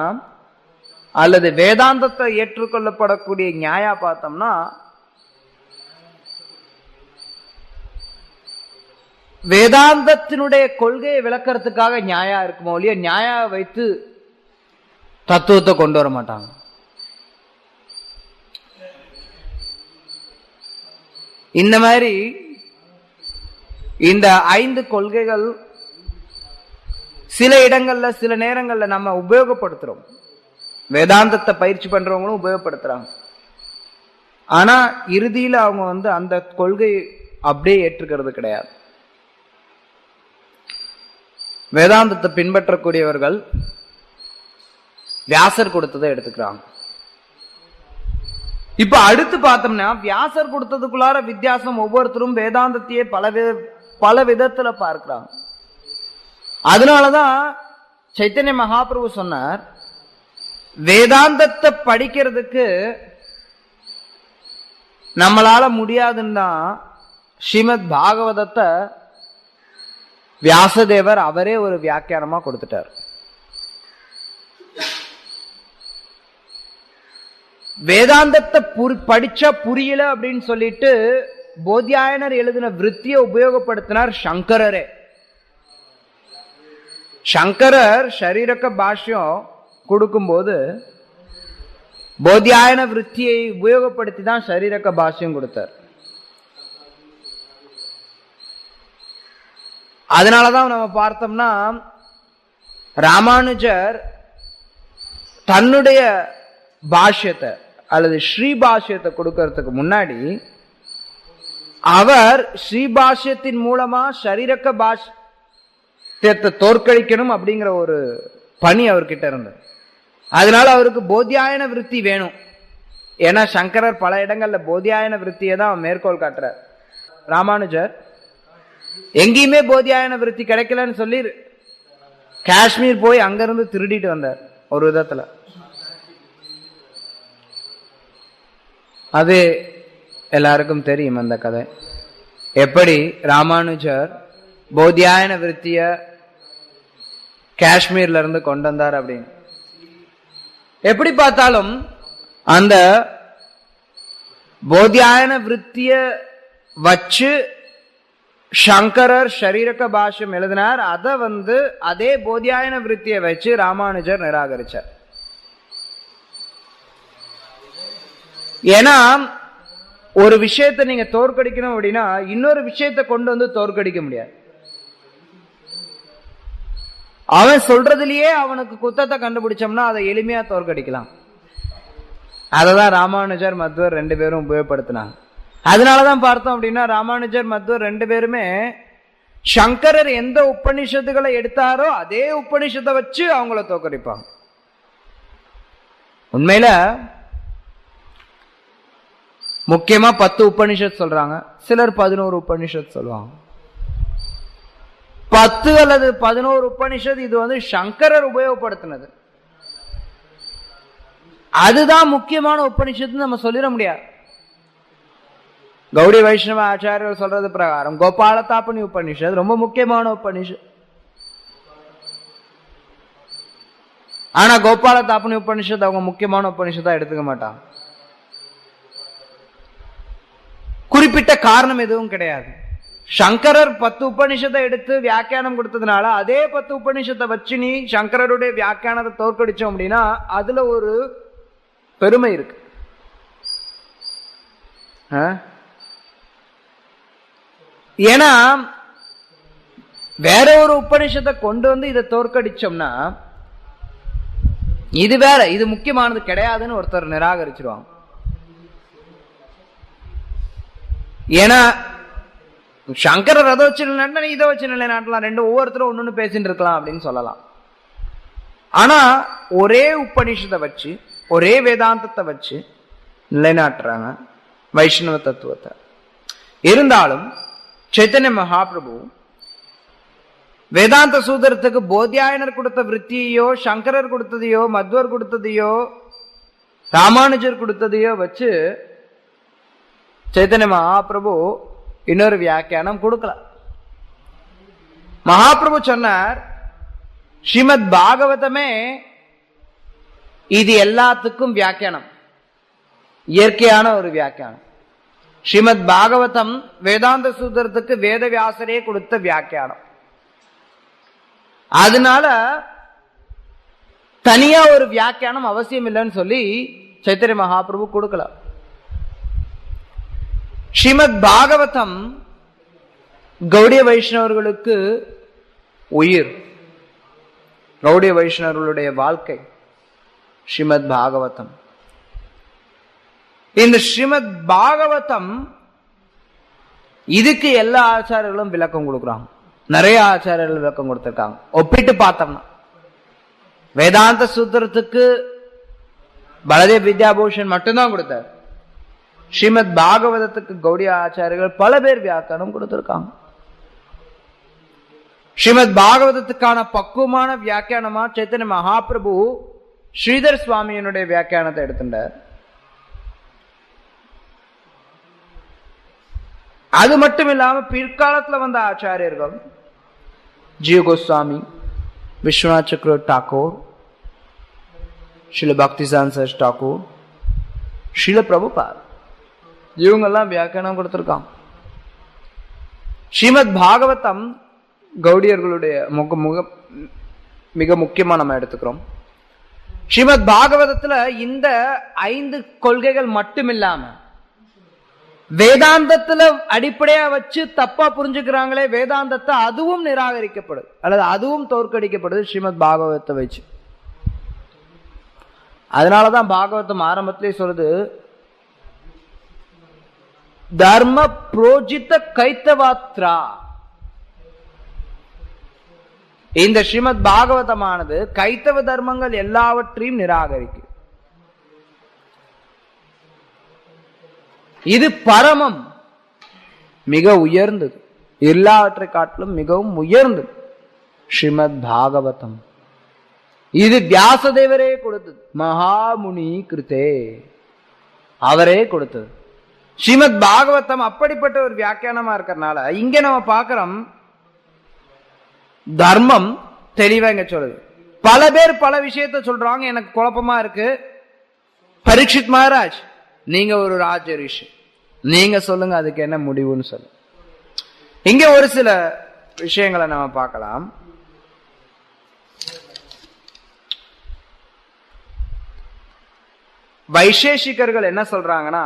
அல்லது வேதாந்தத்தை ஏற்றுக்கொள்ளப்படக்கூடிய நியாயா பார்த்தோம்னா, வேதாந்தத்தினுடைய கொள்கையை விளக்கறதுக்காக நியாயா இருக்குமோ இல்லையா, நியாயா வைத்து தத்துவத்தை கொண்டு வர மாட்டாங்க. இந்த மாதிரி இந்த 5 கொள்கைகள் சில இடங்கள்ல சில நேரங்கள்ல நம்ம உபயோகப்படுத்துறோம். வேதாந்தத்தை பயிற்சி பண்றவங்களும் உபயோகப்படுத்துறாங்க. ஆனா இறுதியில அவங்க அந்த கொள்கை அப்படியே ஏற்றுக்கிறது கிடையாது. வேதாந்தத்தை பின்பற்றக்கூடியவர்கள் வியாசர் கொடுத்ததை எடுத்துக்கிறாங்க. இப்ப அடுத்து பார்த்தோம்னா, வியாசர் கொடுத்ததுக்குள்ளார வித்தியாசம். ஒவ்வொருத்தரும் வேதாந்தத்தையே பல விதத்துல பார்க்கிறாங்க. அதனாலதான் சைத்தன்ய மகாபிரபு சொன்னார், வேதாந்தத்தை படிக்கிறதுக்கு நம்மளால முடியாதுன்னா ஸ்ரீமத் பாகவதத்தை வியாசதேவர் அவரே ஒரு வியாக்கியானமா கொடுத்துட்டார். வேதாந்தத்தை படிச்சா புரியல அப்படின்னு சொல்லிட்டு போத்யாயனர் எழுதின விருத்தியை உபயோகப்படுத்தினார் சங்கரரே. சங்கரர் ஷரீரக பாஷ்யம் கொடுக்கும்போது போத்யாயன விருத்தியை உபயோகப்படுத்தி தான் ஷரீரக பாஷ்யம் கொடுத்தார். அதனாலதான் நம்ம பார்த்தோம்னா, ராமானுஜர் தன்னுடைய பாஷ்யத்தை அல்லது ஸ்ரீ பாஷ்யத்தை கொடுக்கறதுக்கு முன்னாடி அவர் ஸ்ரீ பாஷ்யத்தின் மூலமா ஷரீரக பாஷ்யத்தை தோற்கடிக்கணும் அப்படிங்கிற ஒரு பணி அவர்கிட்ட இருந்தது. அதனால அவருக்கு போத்யாயன விருத்தி வேணும். ஏன்னா சங்கரர் பல இடங்கள்ல போத்யாயன விருத்தியை தான் மேற்கோள் காட்டுறார். ராமானுஜர் எங்கேயுமே போத்யாயன விருத்தி கிடைக்கலன்னு சொல்லி காஷ்மீர் போய் அங்கிருந்து திருடிட்டு வந்தார் ஒரு விதத்துல. அது எல்லாருக்கும் தெரியும் அந்த கதை. எப்படி ராமானுஜர் போத்யாயன விருத்திய காஷ்மீர்ல இருந்து கொண்டு வந்தார் அப்படின்னு. எப்படி பார்த்தாலும் அந்த போத்யாயன விருத்திய வச்சு சங்கரர் ஷரீரக பாஷ்யம் எழுதினார். அதை அதே போத்தியாயன விருத்தியை வச்சு ராமானுஜர் நிராகரிச்சார். ஏன்னா ஒரு விஷயத்தை நீங்க தோற்கடிக்கணும் அப்படின்னா இன்னொரு விஷயத்தை கொண்டு வந்து தோற்கடிக்க முடியாது. அவன் சொல்றதுலயே அவனுக்கு குத்தத்தை கண்டுபிடிச்சோம்னா அதை எளிமையா தோற்கடிக்கலாம். அததான் ராமானுஜர் மத்வர் ரெண்டு பேரும் உபயோகப்படுத்தினாங்க. அதனாலதான் பார்த்தோம் அப்படின்னா ராமானுஜர் மத்வர் ரெண்டு பேருமே சங்கரர் எந்த உபநிஷத்துக்களை எடுத்தாரோ அதே உபநிஷத்தை வச்சு அவங்கள தோற்கடிப்பாங்க. உண்மையில முக்கியமா 10 உபநிஷத் சொல்றாங்க, சிலர் 11 உபநிஷத் சொல்லுவாங்க. 10 அல்லது 11 உபநிஷத் இது சங்கரர் உபயோகப்படுத்தினது. அதுதான் முக்கியமான உபநிஷத்து நம்ம சொல்லிட முடியாது. கௌடி வைஷ்ணவ ஆச்சாரியர் சொல்றது பிரகாரம் கோபால தாபனி உபநிஷத் ரொம்ப முக்கியமான உபநிஷத். ஆனா கோபால தாபனி உபநிஷத் அவங்க முக்கியமான உபநிஷத்தா எடுத்துக்க மாட்டாங்க. குறிப்பிட்ட காரணம் எதுவும் கிடையாது. சங்கரர் 10 உபநிஷத்தை எடுத்து வியாக்கியானம் கொடுத்ததுனால அதே 10 உபநிஷத்தை வச்சு நீ சங்கரருடைய வியாக்கியானத்தை தோற்கடிச்சோம் அப்படின்னா அதுல ஒரு பெருமை இருக்கு. ஏன்னா வேற ஒரு உபநிஷத்தை கொண்டு வந்து இதை தோற்கடிச்சோம்னா இது வேற, இது முக்கியமானது கிடையாதுன்னு ஒருத்தர் நிராகரிச்சிருவாங்க. ஏன்னா சங்கரர் அதை வச்சு நீ இதை வச்சு நிலைநாட்டலாம், ரெண்டு ஒவ்வொருத்தரும் ஒன்னு பேசிட்டு இருக்கலாம் அப்படின்னு சொல்லலாம். ஆனா ஒரே உபநிஷத்தை வச்சு ஒரே வேதாந்தத்தை வச்சு நிலைநாட்டுறாங்க வைஷ்ணவ தத்துவத்தை. இருந்தாலும் சைத்தன்ய மகாபிரபு வேதாந்த சூத்திரத்துக்கு போத்தியாயனர் கொடுத்த விருத்தியையோ சங்கரர் கொடுத்ததையோ மத்வர் கொடுத்ததையோ ராமானுஜர் கொடுத்ததையோ வச்சு சைத்தன்ய மகாபிரபு இன்னொரு வியாக்கியானம் கொடுக்கல. மகாபிரபு சொன்னார், ஸ்ரீமத் பாகவதமே இது எல்லாத்துக்கும் வியாக்கியானம், இயற்கையான ஒரு வியாக்கியானம். ஸ்ரீமத் பாகவதம் வேதாந்த சூத்திரத்துக்கு வேதவியாசரே கொடுத்த வியாக்கியானம். அதனால தனியா ஒரு வியாக்கியானம் அவசியம் இல்லைன்னு சொல்லி சைத்தன்ய மகாபிரபு கொடுக்கல. ஸ்ரீமத் பாகவதம் கௌடிய வைஷ்ணவர்களுக்கு உயிர், கௌடிய வைஷ்ணவர்களுடைய வாழ்க்கை ஸ்ரீமத் பாகவதம். இந்த ஸ்ரீமத் பாகவதம் இதுக்கு எல்லா ஆச்சாரியர்களும் விளக்கம் கொடுக்குறாங்க. நிறைய ஆச்சாரியர்கள் விளக்கம் கொடுத்திருக்காங்க. ஒப்பிட்டு பார்த்தோம்னா வேதாந்த சூத்திரத்துக்கு பலதேவ் வித்யாபூஷன் மட்டும்தான் கொடுத்தார். ஸ்ரீமத் பாகவதத்துக்கு கௌடிய ஆச்சாரியர்கள் பல பேர் வியாக்கியானம் கொடுத்திருக்காங்க. ஸ்ரீமத் பாகவதத்துக்கான பக்குவமான வியாக்கியானமா சைத்தன்ய மகாபிரபு ஸ்ரீதர் சுவாமியினுடைய வியாக்கியானத்தை எடுத்துட்டார். அது மட்டும் இல்லாம பிற்காலத்துல வந்த ஆச்சாரியர்கள் ஜீவ கோஸ்வாமி, விஸ்வநாத் சக்கர டாகூர், ஸ்ரீல பக்திசான் சர் டாகூர், ஸ்ரீல பிரபுபாத், இவங்கெல்லாம் வியாக்கியானம் கொடுத்திருக்காங்க. ஸ்ரீமத் பாகவதம் கௌடியர்களுடைய மிக முக்கியமா நம்ம எடுத்துக்கிறோம். ஸ்ரீமத் பாகவதத்துல இந்த 5 கொள்கைகள் மட்டும் இல்லாம வேதாந்தத்துல அடிப்படையா வச்சு தப்பா புரிஞ்சுக்கிறாங்களே வேதாந்தத்தை, அதுவும் நிராகரிக்கப்படுது அல்லது அதுவும் தோற்கடிக்கப்படுது ஸ்ரீமத் பாகவதத்தை வச்சு. அதனாலதான் பாகவதம் ஆரம்பத்திலே சொல்லுது, தர்ம புரோஜித கைத்தவாத்ரா. இந்த ஸ்ரீமத் பாகவதமானது கைத்தவ தர்மங்கள் எல்லாவற்றையும் நிராகரிக்கும். இது பரமம், மிக உயர்ந்தது, எல்லாவற்றை காட்டிலும் மிகவும் உயர்ந்தது ஸ்ரீமத் பாகவதம். இது வியாசதேவரே கொடுத்தது, மகாமுனி கிருத்தே, அவரே கொடுத்தது. ஸ்ரீமத் பாகவதம் அப்படிப்பட்ட ஒரு வியாக்கியானமா இருக்கிறதுனால இங்க நம்ம பார்க்கிறோம் தர்மம் தெளிவா இங்க சொல்லுது. பல பேர் பல விஷயத்த சொல்றாங்க, எனக்கு குழப்பமா இருக்கு. பரீட்சித் மகாராஜ், நீங்க ஒரு ராஜ ரிஷி, நீங்க சொல்லுங்க அதுக்கு என்ன முடிவுன்னு சொல்லு. இங்க ஒரு சில விஷயங்களை நம்ம பார்க்கலாம். வைசேஷிகர்கள் என்ன சொல்றாங்கன்னா,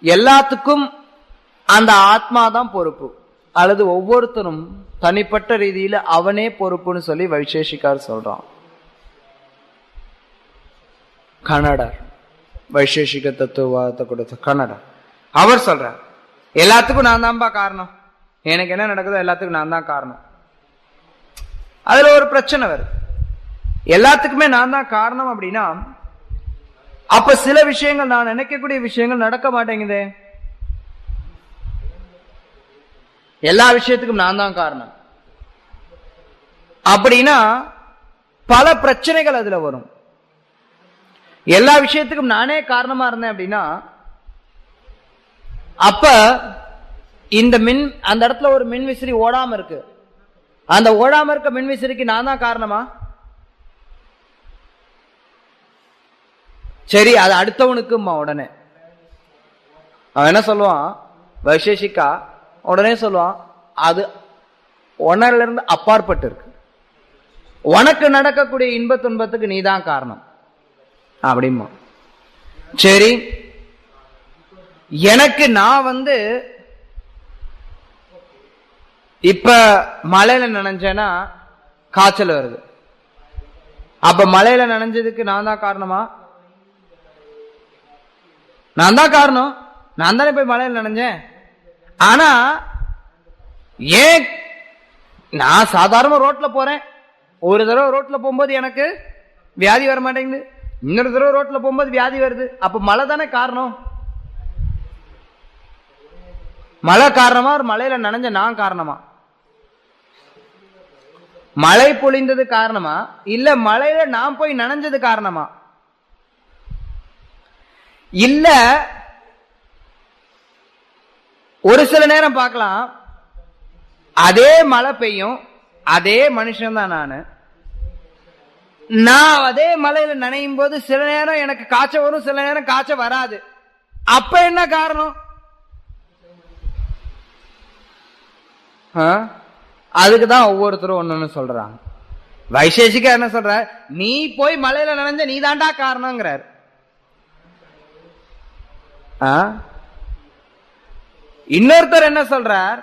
எல்லாத்துக்கும் அந்த ஆத்மா தான் பொறுப்பு, அல்லது ஒவ்வொருத்தரும் தனிப்பட்ட ரீதியில அவனே பொறுப்புன்னு சொல்லி வைசேஷிகார் சொல்றான். கனடர், வைசேஷிக தத்துவத்தை கொடுத்த கனடர், அவர் சொல்றார் எல்லாத்துக்கும் நான் தான்பா காரணம், எனக்கு என்ன நடக்குதோ எல்லாத்துக்கும் நான் தான் காரணம். அதுல ஒரு பிரச்சனை வருது. எல்லாத்துக்குமே நான் தான் காரணம் அப்படின்னா, அப்ப சில விஷயங்கள், நான் நினைக்கக்கூடிய விஷயங்கள் நடக்க மாட்டேங்குதே. எல்லா விஷயத்துக்கும் நான் தான் காரணம் அப்படின்னா பல பிரச்சனைகள் அதுல வரும். எல்லா விஷயத்துக்கும் நானே காரணமா இருந்தேன் அப்படின்னா, அப்ப இந்த அந்த இடத்துல ஒரு மின் விசிறி ஓடாம இருக்கு, அந்த ஓடாம இருக்க மின் விசிறிக்கு நான் தான் காரணமா? சரி, அது அடுத்தவனுக்குமா? உடனே அவன் என்ன சொல்லுவான், வைசேஷிகா உடனே சொல்லுவான், அது உணர்ல இருந்து அப்பாற்பட்டு இருக்கு, உனக்கு நடக்கக்கூடிய இன்ப துன்பத்துக்கு நீதான் காரணம் அப்படிமா. சரி, எனக்கு நான் இப்ப மழையில நனைஞ்சேன்னா காய்ச்சல் வருது, அப்ப மழையில நனைஞ்சதுக்கு நான் தான் காரணமா? நான் தான் காரணம், நான் தானே போய் மழையில நனைஞ்சேன். ஆனா ஏன் நான் சாதாரண ரோட்ல போறேன், ஒரு தடவை ரோட்ல போகும்போது எனக்கு வியாதி வர மாட்டேங்குது, இன்னொரு தடவை ரோட்ல போகும்போது வியாதி வருது, அப்ப மழை தானே காரணம்? மழை காரணமா, ஒரு மழையில நனைஞ்ச நான் காரணமா? மழை பொழிந்தது காரணமா, இல்ல மழையில நான் போய் நனைஞ்சது காரணமா? இல்ல ஒரு சில நேரம் பார்க்கலாம், அதே மழை பெய்யும், அதே மனுஷன் தான் நான் அதே மழையில நனையும் போது சில நேரம் எனக்கு காய்ச்சல் வரும், சில நேரம் காய்ச்சல் வராது. அப்ப என்ன காரணம்? அதுக்குதான் ஒவ்வொருத்தரும் ஒண்ணு சொல்றாங்க. வைசேஷிகா என்ன சொல்ற, நீ போய் மழையில நனைஞ்ச நீ தாண்டா காரணங்கிறார். இன்னொருத்தர் என்ன சொல்றார்,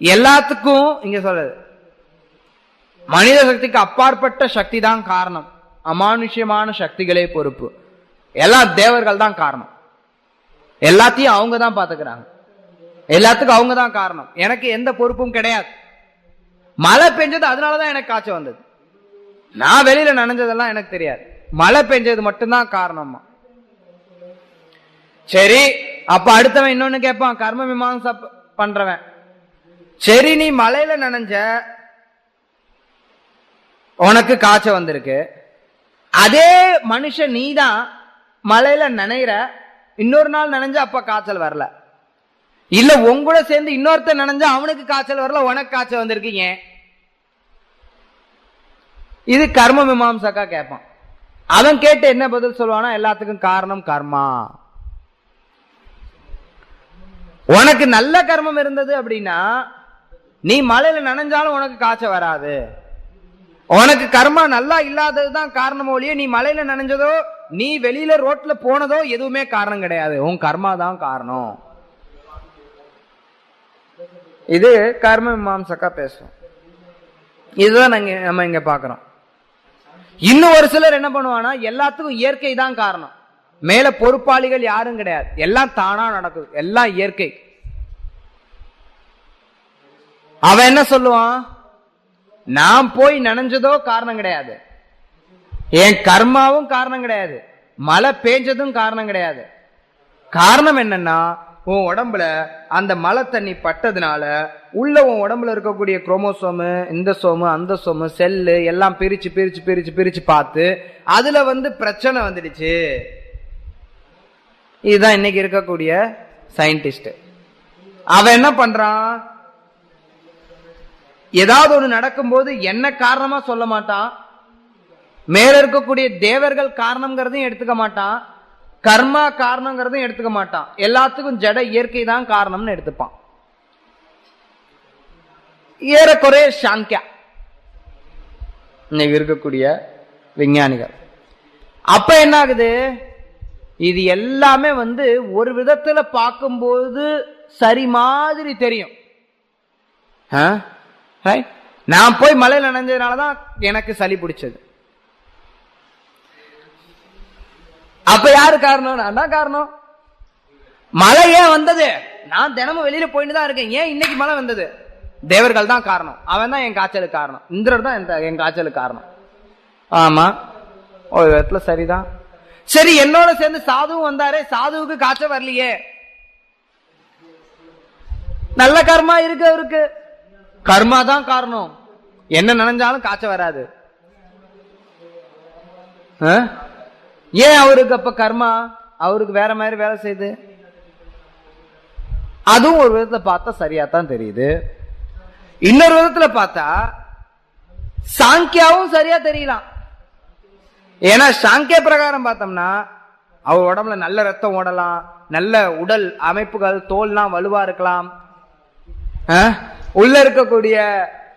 எல்லாத்துக்கும் இங்க சொல்றது மனித சக்திக்கு அப்பாற்பட்ட சக்தி தான் காரணம், அமானுஷ்யமான சக்திகளே பொறுப்பு, எல்லாம் தேவர்கள் தான் காரணம், எல்லாத்தையும் அவங்க தான் பாத்துக்கிறாங்க, எல்லாத்துக்கும் அவங்க தான் காரணம், எனக்கு எந்த பொறுப்பும் கிடையாது. மழை பெஞ்சது அதனாலதான் எனக்கு காய்ச்சல் வந்தது, நான் வெளியில நனைஞ்சதெல்லாம் எனக்கு தெரியாது, மழை பெஞ்சது மட்டும்தான் காரணமா. சரி, அப்ப அடுத்தவன் இன்னொன்னு கேட்பான், கர்ம மீமாம்சா பண்றவன், சரி நீ மலையில நனைஞ்ச, உனக்கு காய்ச்சல் வந்திருக்கு, அதே மனுஷன் நீ தான் மலையில நனைகிற, இன்னொரு நாள் நனைஞ்ச அப்ப காய்ச்சல் வரல, இல்ல உங்களோட சேர்ந்து இன்னொருத்த நனைஞ்சா அவனுக்கு காய்ச்சல் வரல, உனக்கு காய்ச்சல் வந்திருக்கீங்க. இது கர்ம மீமாம்சக்கா கேட்பான். அவன் கேட்டு என்ன பதில் சொல்லுவானா, எல்லாத்துக்கும் காரணம் கர்மா. உனக்கு நல்ல கர்மம் இருந்தது அப்படின்னா நீ மலையில நனைஞ்சாலும் உனக்கு காய்ச்சல் வராது, உனக்கு கர்மா நல்லா இல்லாததுதான் காரணம் ஒழிய நீ மலையில நனைஞ்சதோ நீ வெளியில ரோட்ல போனதோ எதுவுமே காரணம் கிடையாது, உன் கர்மா தான் காரணம். இது கர்ம மீமாம்சக்கா பேசுவோம். இதுதான் நம்ம இங்க பாக்குறோம். இன்னும் ஒரு சிலர் என்ன பண்ணுவானா, எல்லாத்துக்கும் இயற்கை தான் காரணம், மேல பொறுப்பாளிகள் யாரும் கிடையாது, எல்லாம் தானா நடக்குது, எல்லாம் இயற்கை. அவன் என்ன சொல்லுவான், நான் போய் நனைஞ்சதோ காரணம் கிடையாது, என் கர்மாவும் காரணம் கிடையாது, மழை பெஞ்சதும் காரணம் கிடையாது. காரணம் என்னன்னா, உன் உடம்புல அந்த மழை தண்ணி பட்டதுனால உள்ள உன் உடம்புல இருக்கக்கூடிய குரோமோசோமு, இந்த சோமு அந்த சோமு செல்லு எல்லாம் பிரிச்சு பிரிச்சு பிரிச்சு பிரிச்சு பார்த்து அதுல பிரச்சனை வந்துடுச்சு. இதுதான் இன்னைக்கு இருக்கக்கூடிய சயின்டிஸ்ட். அவன் என்ன பண்றான், ஏதாவது ஒண்ணு நடக்கும்போது என்ன காரணமா சொல்ல மாட்டான், மேல இருக்கக்கூடிய தேவர்கள் காரணம்ங்கிறதையும் எடுத்துக்க மாட்டான், கர்மா காரணங்கிறதையும் எடுத்துக்க மாட்டான், எல்லாத்துக்கும் ஜட இயற்கை தான் காரணம்னு எடுத்துப்பான். ஏறக்குறைய சாங்கியா இன்னைக்கு இருக்கக்கூடிய விஞ்ஞானிகள். அப்ப என்ன ஆகுது, இது எல்லாமே ஒரு விதத்துல பார்க்கும்போது சரி மாதிரி தெரியும். நான் போய் மலையில நனைஞ்சதுனாலதான் எனக்கு சளி பிடிச்சது. அப்ப யாரு காரணம்? நான் தான் காரணம். மழை ஏன் வந்தது? நான் தினமும் வெளியில போயிட்டு தான் இருக்கேன். ஏன் இன்னைக்கு மழை வந்தது? தேவர்கள் தான் காரணம். அவன் தான் என் காய்ச்சலுக்கு காரணம். இந்திரர் தான் என் காய்ச்சலுக்கு காரணம். ஆமா, ஒரு விதத்துல சரிதான். சரி, என்னோட சேர்ந்து சாதுவும் வந்தாரே, சாதுவுக்கு காய்ச்சல் வரலையே, நல்ல கர்மா இருக்கு அவருக்கு. கர்மா தான் காரணம். என்ன நினைஞ்சாலும் காய்ச்சல் வராது. ஏன் அவருக்கு அப்ப கர்மா அவருக்கு வேற மாதிரி வேலை செய்யுது? அதுவும் ஒரு விதத்துல பார்த்தா சரியாத்தான் தெரியுது. இன்னொரு விதத்துல பார்த்தா சாங்கியாவும் சரியா தெரியலாம். ஏன்னா சாங்கிய பிரகாரம் பார்த்தோம்னா அவர் உடம்புல நல்ல ரத்தம் ஓடலாம், நல்ல உடல் அமைப்புகள், தோல்லாம் வலுவா இருக்கலாம், உள்ள இருக்கக்கூடிய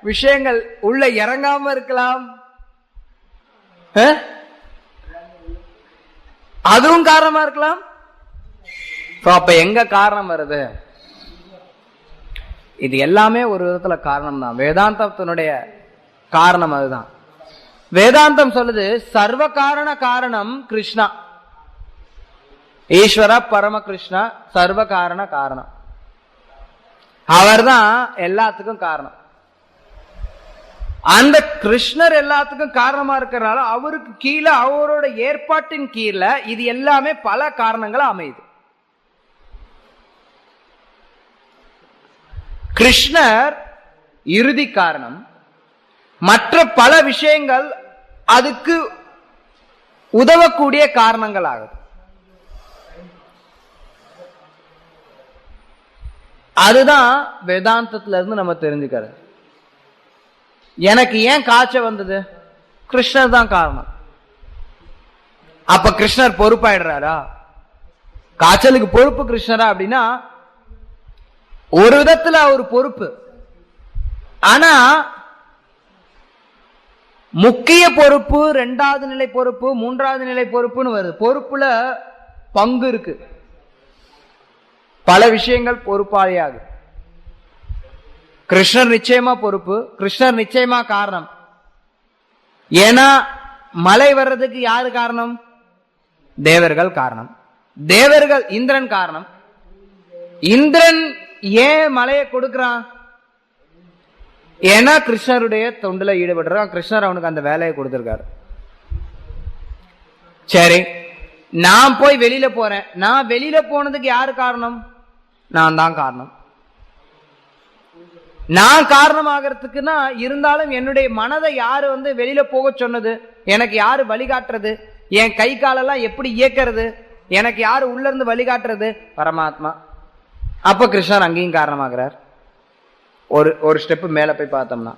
விஷயங்கள் உள்ள இறங்காம இருக்கலாம். அதுவும் காரணமா இருக்கலாம். அப்ப எங்க காரணம் வருது? இது எல்லாமே ஒரு விதத்துல காரணம் தான். வேதாந்தத்தினுடைய காரணம் அதுதான். வேதாந்தம் சொல்லுது சர்வ காரண காரணம் கிருஷ்ணா, ஈஸ்வர பரம கிருஷ்ணா சர்வ காரண காரணம். அவர் தான் எல்லாத்துக்கும் காரணம். அந்த கிருஷ்ணர் எல்லாத்துக்கும் காரணமா இருக்கிறனால அவருக்கு கீழே, அவரோட ஏற்பாட்டின் கீழே இது எல்லாமே பல காரணங்கள் அமையுது. கிருஷ்ணர் இறுதி காரணம், மற்ற பல விஷயங்கள் அதுக்கு உதவக்கூடிய காரணங்கள் ஆகுது. அதுதான் வேதாந்தத்துல இருந்து நம்ம தெரிஞ்சுக்கிறது. எனக்கு ஏன் காய்ச்சல் வந்தது? கிருஷ்ணர் தான் காரணம். அப்ப கிருஷ்ணர் பொறுப்பாயிடுறாரா? காய்ச்சலுக்கு பொறுப்பு கிருஷ்ணரா அப்படின்னா ஒரு விதத்துல அவர் பொறுப்பு. ஆனா முக்கிய பொறுப்பு, இரண்டாவது நிலை பொறுப்பு, மூன்றாவது நிலை பொறுப்புன்னு வருது. பொறுப்புல பங்கு இருக்கு. பல விஷயங்கள் பொறுப்பாளியாகு. கிருஷ்ணர் நிச்சயமா பொறுப்பு, கிருஷ்ணர் நிச்சயமா காரணம். ஏன்னா மழை வர்றதுக்கு யாரு காரணம்? தேவர்கள் காரணம். தேவர்கள் இந்திரன் காரணம். இந்திரன் ஏன் மழையை கொடுக்கிறான்? ஏன்னா கிருஷ்ணருடைய தொண்டுல ஈடுபடுறான். கிருஷ்ணர் அவனுக்கு அந்த வேலையை கொடுத்திருக்காரு. சரி, நான் போய் வெளியில போறேன். நான் வெளியில போனதுக்கு யாரு காரணம்? நான் தான் காரணம். நான் காரணம் ஆகிறதுக்குன்னா இருந்தாலும் என்னுடைய மனதை யாரு வெளியில போக சொன்னது? எனக்கு யாரு வழிகாட்டுறது? என் கை காலெல்லாம் எப்படி இயக்கிறது? எனக்கு யாரு உள்ள இருந்து வழிகாட்டுறது? பரமாத்மா. அப்ப கிருஷ்ணர் அங்கேயும் காரணமாகிறார். ஒரு ஸ்டெப் மேல போய் பார்த்தோம்னா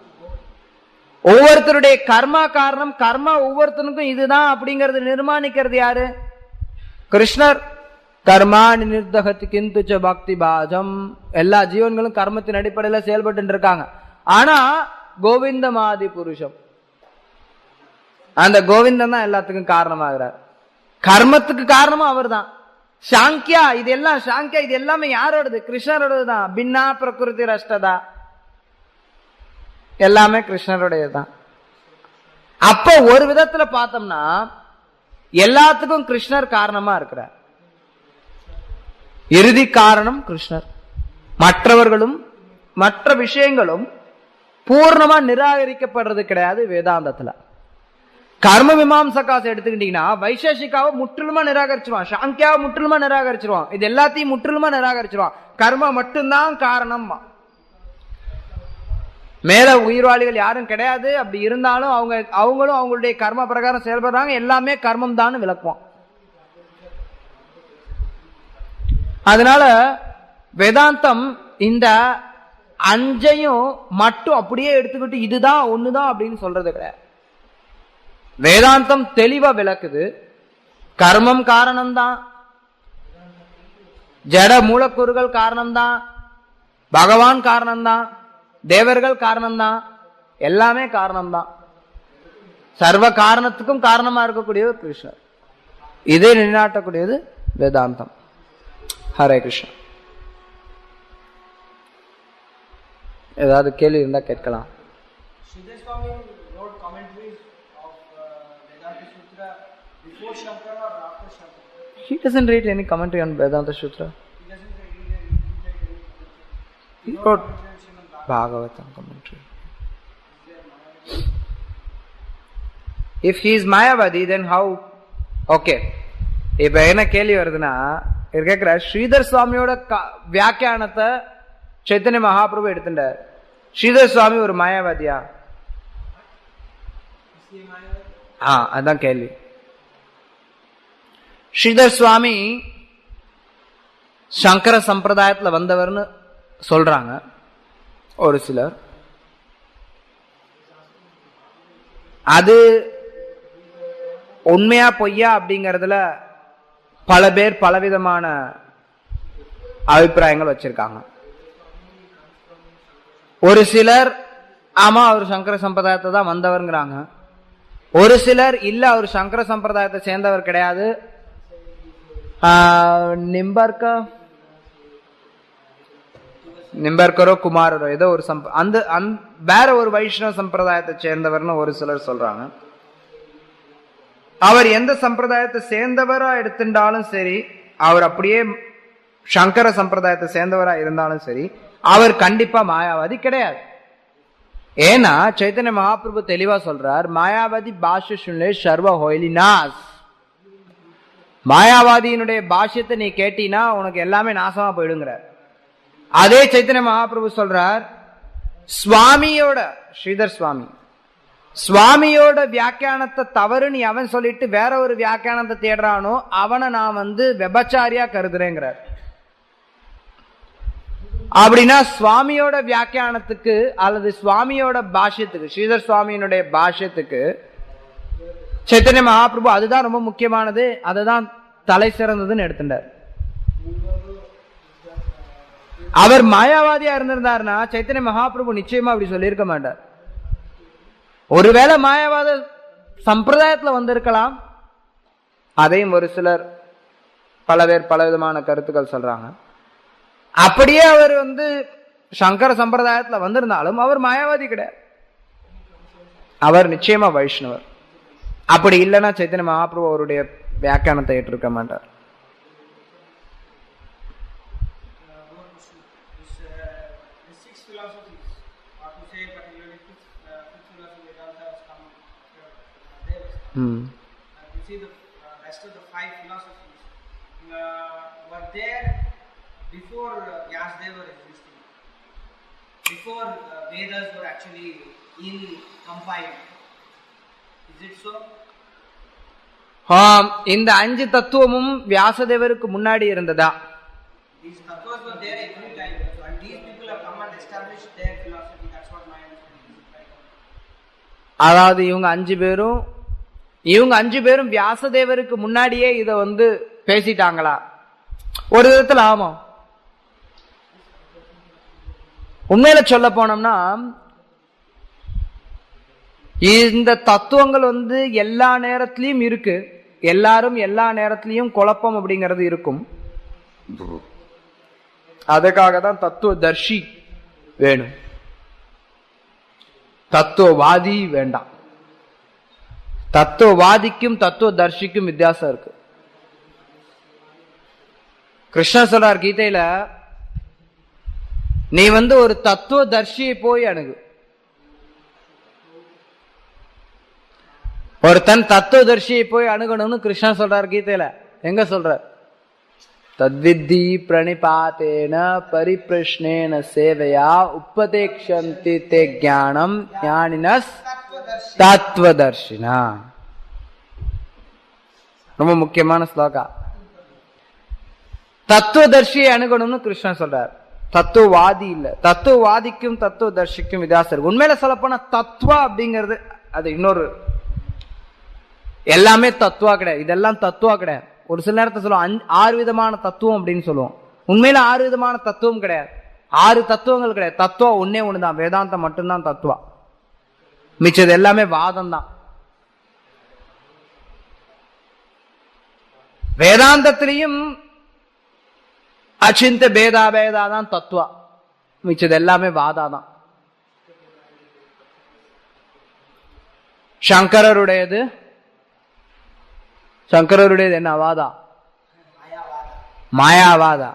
ஒவ்வொருத்தருடைய கர்மா காரணம். கர்மா ஒவ்வொருத்தனுக்கும் இதுதான் அப்படிங்கறது நிர்மாணிக்கிறது யாரு? கிருஷ்ணர். கர்மாணி நிர்தகதி கிந்துச்ச பக்தி பாஜம். எல்லா ஜீவன்களும் கர்மத்தின் அடிப்படையில செயல்பட்டு இருக்காங்க. ஆனா கோவிந்தமாதி புருஷம், அந்த கோவிந்தன் தான் எல்லாத்துக்கும் காரணமாகிறார். கர்மத்துக்கு காரணமும் அவர் தான். சாங்கியா இதெல்லாம் சாங்கியா இது எல்லாமே யாரோடது? கிருஷ்ணரோடது தான். பின்னா பிரகிருதி ரஷ்டதா எல்லாமே கிருஷ்ணருடையதுதான். அப்ப ஒரு விதத்துல பார்த்தோம்னா எல்லாத்துக்கும் கிருஷ்ணர் காரணமா இருக்கிறார். இறுதி காரணம் கிருஷ்ணர். மற்றவர்களும் மற்ற விஷயங்களும் பூர்ணமா நிராகரிக்கப்படுறது கிடையாது வேதாந்தத்துல. கர்ம மீமாம்சகாசை எடுத்துக்கிட்டீங்கன்னா வைசேஷிகாவை முற்றிலுமா நிராகரிச்சிருவான், சாங்கியாவை முற்றிலுமா நிராகரிச்சிருவான், இது எல்லாத்தையும் முற்றிலுமா நிராகரிச்சிருவான். கர்மா மட்டும்தான் காரணம். மேல உயிர்வாளிகள் யாரும் கிடையாது. அப்படி இருந்தாலும் அவங்களும் அவங்களுடைய கர்ம பிரகாரம் செயல்படுறாங்க. எல்லாமே கர்மம் தான் விளக்குவோம். அதனால வேதாந்தம் இந்த அஞ்சையும் மட்டும் அப்படியே எடுத்துக்கிட்டு இதுதான் ஒண்ணுதான் அப்படின்னு சொல்றது கிடையாது. வேதாந்தம் தெளிவா விளக்குது. கர்மம் காரணம்தான், ஜட மூலக்கூறுகள் காரணம்தான், பகவான் காரணம்தான், தேவர்கள் காரணம்தான், எல்லாமே காரணம்தான். சர்வ காரணத்துக்கும் காரணமா இருக்கக்கூடியவர் கிருஷ்ணர். இதை நிலைநாட்டக்கூடியது வேதாந்தம். ஹரே கிருஷ்ணா. ஏதாவது கேள்வி இருந்தா கேட்கலாம். He doesn't read any commentary on Vedanta Sutra. He wrote Bhagavatam commentary. If he is Mayavadi, then how? Okay. இப்ப என்ன கேள்வி வருதுன்னா, கேட்கிற ஸ்ரீதர் சுவாமியோட வியாக்கியானத்தை சைத்தன்ய மகாபிரபு எடுத்துட்டார். ஸ்ரீதர் சுவாமி ஒரு மாயாவாதியா? அதான் கேள்வி. ஸ்ரீதர் சுவாமி சங்கர சம்பிரதாயத்துல வந்தவர்னு சொல்றாங்க ஒரு சிலர். அது உண்மையா பொய்யா அப்படிங்கறதுல பல பேர் பலவிதமான அபிப்பிராயங்கள் வச்சிருக்காங்க. ஒரு சிலர் ஆமா அவர் சங்கர சம்பிரதாயத்தை தான் வந்தவர்ங்கிறாங்க. ஒரு சிலர் இல்ல அவர் சங்கர சம்பிரதாயத்தை சேர்ந்தவர் கிடையாது, நிம்பர்கரோ குமாரரோ ஏதோ ஒரு அந்த வேற ஒரு வைஷ்ணவ சம்பிரதாயத்தை சேர்ந்தவர்னு ஒரு சிலர் சொல்றாங்க. அவர் எந்த சம்பிரதாயத்தை சேர்ந்தவரா எடுத்துட்டாலும் சரி, அவர் அப்படியே சங்கர சம்பிரதாயத்தை சேர்ந்தவரா இருந்தாலும் சரி, அவர் கண்டிப்பா மாயாவாதி கிடையாது. ஏன்னா சைத்தன்ய மகாபிரபு தெளிவா சொல்றார், மாயாவாதி பாஷ்ய சுன்லே சர்வ ஹோய்லி நாஸ். மாயாவாதியினுடைய பாஷ்யத்தை நீ கேட்டீனா உனக்கு எல்லாமே நாசமா போயிடுங்கிற. அதே சைத்தன்ய மகாபிரபு சொல்றார், சுவாமியோட ஸ்ரீதர் சுவாமியோட வியாக்கியானத்தை தவறுன்னு அவன் சொல்லிட்டு வேற ஒரு வியாக்கியானத்தை தேடுறானோ அவனை நான் விபச்சாரியா கருதுறேங்கிறார். அப்படின்னா சுவாமியோட வியாக்கியானத்துக்கு அல்லது சுவாமியோட பாஷ்யத்துக்கு, ஸ்ரீதர் சுவாமியினுடைய பாஷ்யத்துக்கு சைத்தன்ய மகாபிரபு அதுதான் ரொம்ப முக்கியமானது, அதுதான் தலை சிறந்ததுன்னு எடுத்துட்டார். அவர் மாயாவாதியா இருந்திருந்தாருன்னா சைத்தன்ய மகாபிரபு நிச்சயமா அப்படி சொல்லியிருக்க மாட்டார். ஒருவேளை மாயாவாத சம்பிரதாயத்துல வந்திருக்கலாம், அதையும் ஒரு சிலர் பல பேர் பலவிதமான கருத்துக்கள் சொல்றாங்க. அப்படியே அவர் சங்கர சம்பிரதாயத்துல வந்திருந்தாலும் அவர் மாயாவாதி கிடையாது, அவர் நிச்சயமா வைஷ்ணவர். அப்படி இல்லைன்னா சைத்தன்ய மகாபிரபு அவருடைய வியாக்கியானத்தை ஏற்றிருக்க மாட்டார். You see the rest of the 5 philosophies were there before Vyasdeva was existing, before Vedas were actually compiled. Is it so? இந்த 5 தத்துவமும் வியாசதேவருக்கு முன்னாடி இருந்ததா? These tattvas were there every time, and these people have come and established their philosophy. That's what my understanding is. அதாவது இவங்க 5 பேரும் வியாசதேவருக்கு முன்னாடியே இத பேசிட்டாங்களா? ஒரு விதத்துல ஆமா. உண்மையில சொல்ல போனோம்னா இந்த தத்துவங்கள் எல்லா நேரத்திலையும் இருக்கு. எல்லாரும் எல்லா நேரத்திலையும் குழப்பம் அப்படிங்கிறது இருக்கும். அதுக்காக தான் தத்துவ தர்ஷி வேணும், தத்துவவாதி வேண்டாம். தத்துவவாதிக்கும் தத்துவ தர்ஷிக்கும் வித்தியாசம் இருக்கு. கிருஷ்ணர் சொல்றார் கீதையில, நீ ஒரு தத்துவ தர்ஷியை போய் அணுகு. ஒருத்தன் தத்துவ தர்ஷியை போய் அணுகணும்னு கிருஷ்ணர் சொல்றார் கீதையில. எங்க சொல்றார்? தத்வித்தி பிரணிபாத்தேன பரிப்ரஷ்னேன சேவையா உபதேக்ஷந்தி தே ஞானம் ஞானினஸ் தத்துவதர்ஷினா. ரொம்ப முக்கியமான ஸ்லோகா. தத்துவதர்ஷியை அணுகணும்னு கிருஷ்ணன் சொல்றார், தத்துவவாதி இல்ல. தத்துவவாதிக்கும் தத்துவதர்ஷிக்கும் வித்தியாசம் இருக்கு. உண்மையில சொல்ல போனா தத்துவா அப்படிங்கிறது அது இன்னொரு, எல்லாமே தத்துவா கிடையாது. இதெல்லாம் தத்துவா கிடையாது. ஒரு சில நேரத்தை சொல்லுவோம் 6 விதமான தத்துவம் அப்படின்னு சொல்லுவோம். உண்மையில 6 விதமான தத்துவம் கிடையாது. 6 தத்துவங்கள் கிடையாது. தத்துவம் ஒன்னே ஒண்ணுதான், வேதாந்தம் மட்டும்தான் தத்துவம். மிச்சது எல்லாமே வாதம் தான். வேதாந்தத்திலையும் அச்சிந்த பேதா தான் தத்துவம், மிச்சது எல்லாமே வாதாதான். சங்கரருடையது என்ன வாதா? மாயாவாதா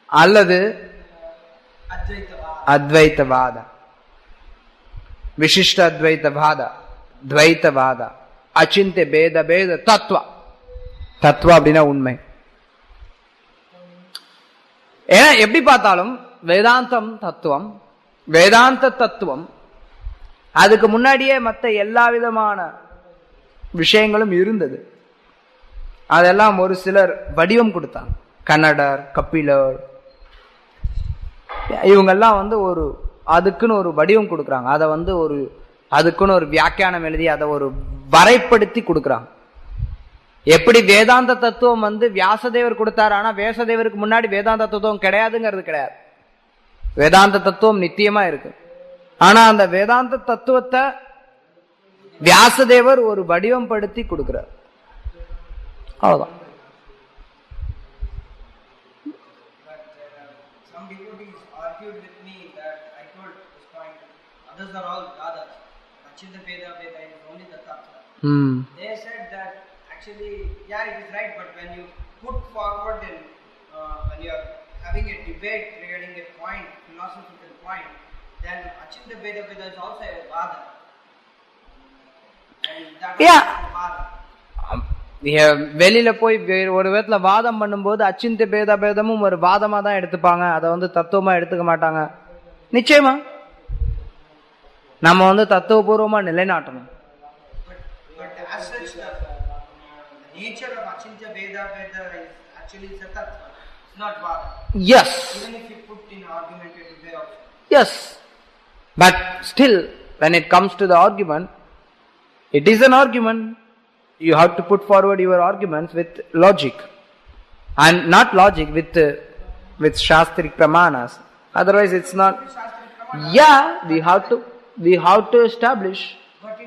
அல்லது அத்வைத்தவாத, விசிஷ்ட அத்வைத்தவாத, துவைத்தவாத, அச்சிந்த பேத தத்துவம். தத்துவம் அப்படின்னா உண்மை. ஏன்னா எப்படி பார்த்தாலும் வேதாந்தம் தத்துவம், வேதாந்த தத்துவம். அதுக்கு முன்னாடியே மற்ற எல்லா விதமான விஷயங்களும் இருந்தது. அதெல்லாம் ஒரு சிலர் வடிவம் கொடுத்தாங்க. கன்னடர், கபிலர், இவங்கெல்லாம் ஒரு அதுக்குன்னு ஒரு வடிவம் கொடுக்குறாங்க. அதை அதுக்குன்னு ஒரு வியாக்கியானம் எழுதி அதை ஒரு வரைப்படுத்தி கொடுக்குறாங்க. எப்படி வேதாந்த தத்துவம் வியாசதேவர் கொடுத்தாரு. ஆனா வியாசதேவருக்கு முன்னாடி வேதாந்த தத்துவம் கிடையாதுங்கிறது கிடையாது. வேதாந்த தத்துவம் நித்தியமா இருக்கு. ஆனா அந்த வேதாந்த தத்துவத்தை வியாசதேவர் ஒரு வடிவம் படுத்தி கொடுக்கிறார். அவ்வளவுதான். Some devotees argued with me that I told this point, others are all Radas. Achinta Veda is only the Tattva. They said that actually, yeah, it is right, but when you put forward when you are having a debate regarding a point, philosophical point, then Achinta Veda is also a Vada. And that is a Vada. வெளியில போய் ஒரு விதத்துல வாதம் பண்ணும்போது அச்சிந்த பேதமும் ஒரு வாதமா தான் எடுத்துப்பாங்க. அதை தத்துவமா எடுத்துக்க மாட்டாங்க. நிச்சயமா நம்ம தத்துவபூர்வமா நிலைநாட்டணும். But as such, the nature of Achinta Veda is actually Tattva. It's not Vada. Yes. Even if you put in argumentative way also. Yes. But still, when it comes to the argument, it is an argument. You have to put forward your arguments with logic, and not logic with shastric pramanas. Otherwise, it's not. Yeah, we have to establish. But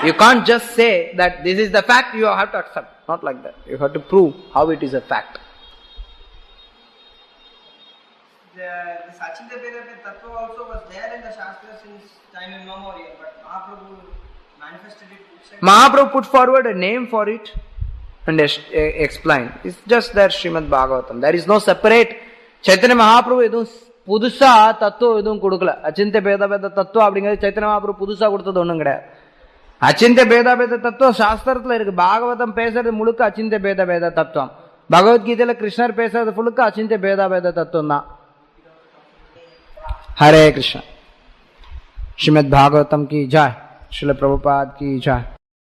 You can't just say that this is the fact. You have to accept. Not like that. You have to prove how it is a fact. The Achinta Veda Tattva also was there in the Shastra since time immemorial, but Mahaprabhu manifested it. Mahaprabhu put forward a name for it and explained. It's just that Srimad Bhagavatam. There is no separate. Chaitanya Mahaprabhu எதுவும் புதுசா தத்துவம் எதுவும் கொடுக்கல. அச்சிந்த பேத தத்துவம் அப்படிங்கிறது சைத்தன்ய மகாபிரபு புதுசா கொடுத்தது ஒண்ணும் கிடையாது. அச்சிந்த பேத தத்துவம் சாஸ்திரத்துல இருக்கு. பாகவதம் பேசுறது முழுக்க அச்சிந்த பேத தத்துவம். பகவத்கீதையில கிருஷ்ணர் பேசுறது முழுக்க அச்சிந்த பேத தத்துவம் தான். हरे कृष्ण. श्रीमद् भागवतम की जय. श्रील प्रभुपाद की जय.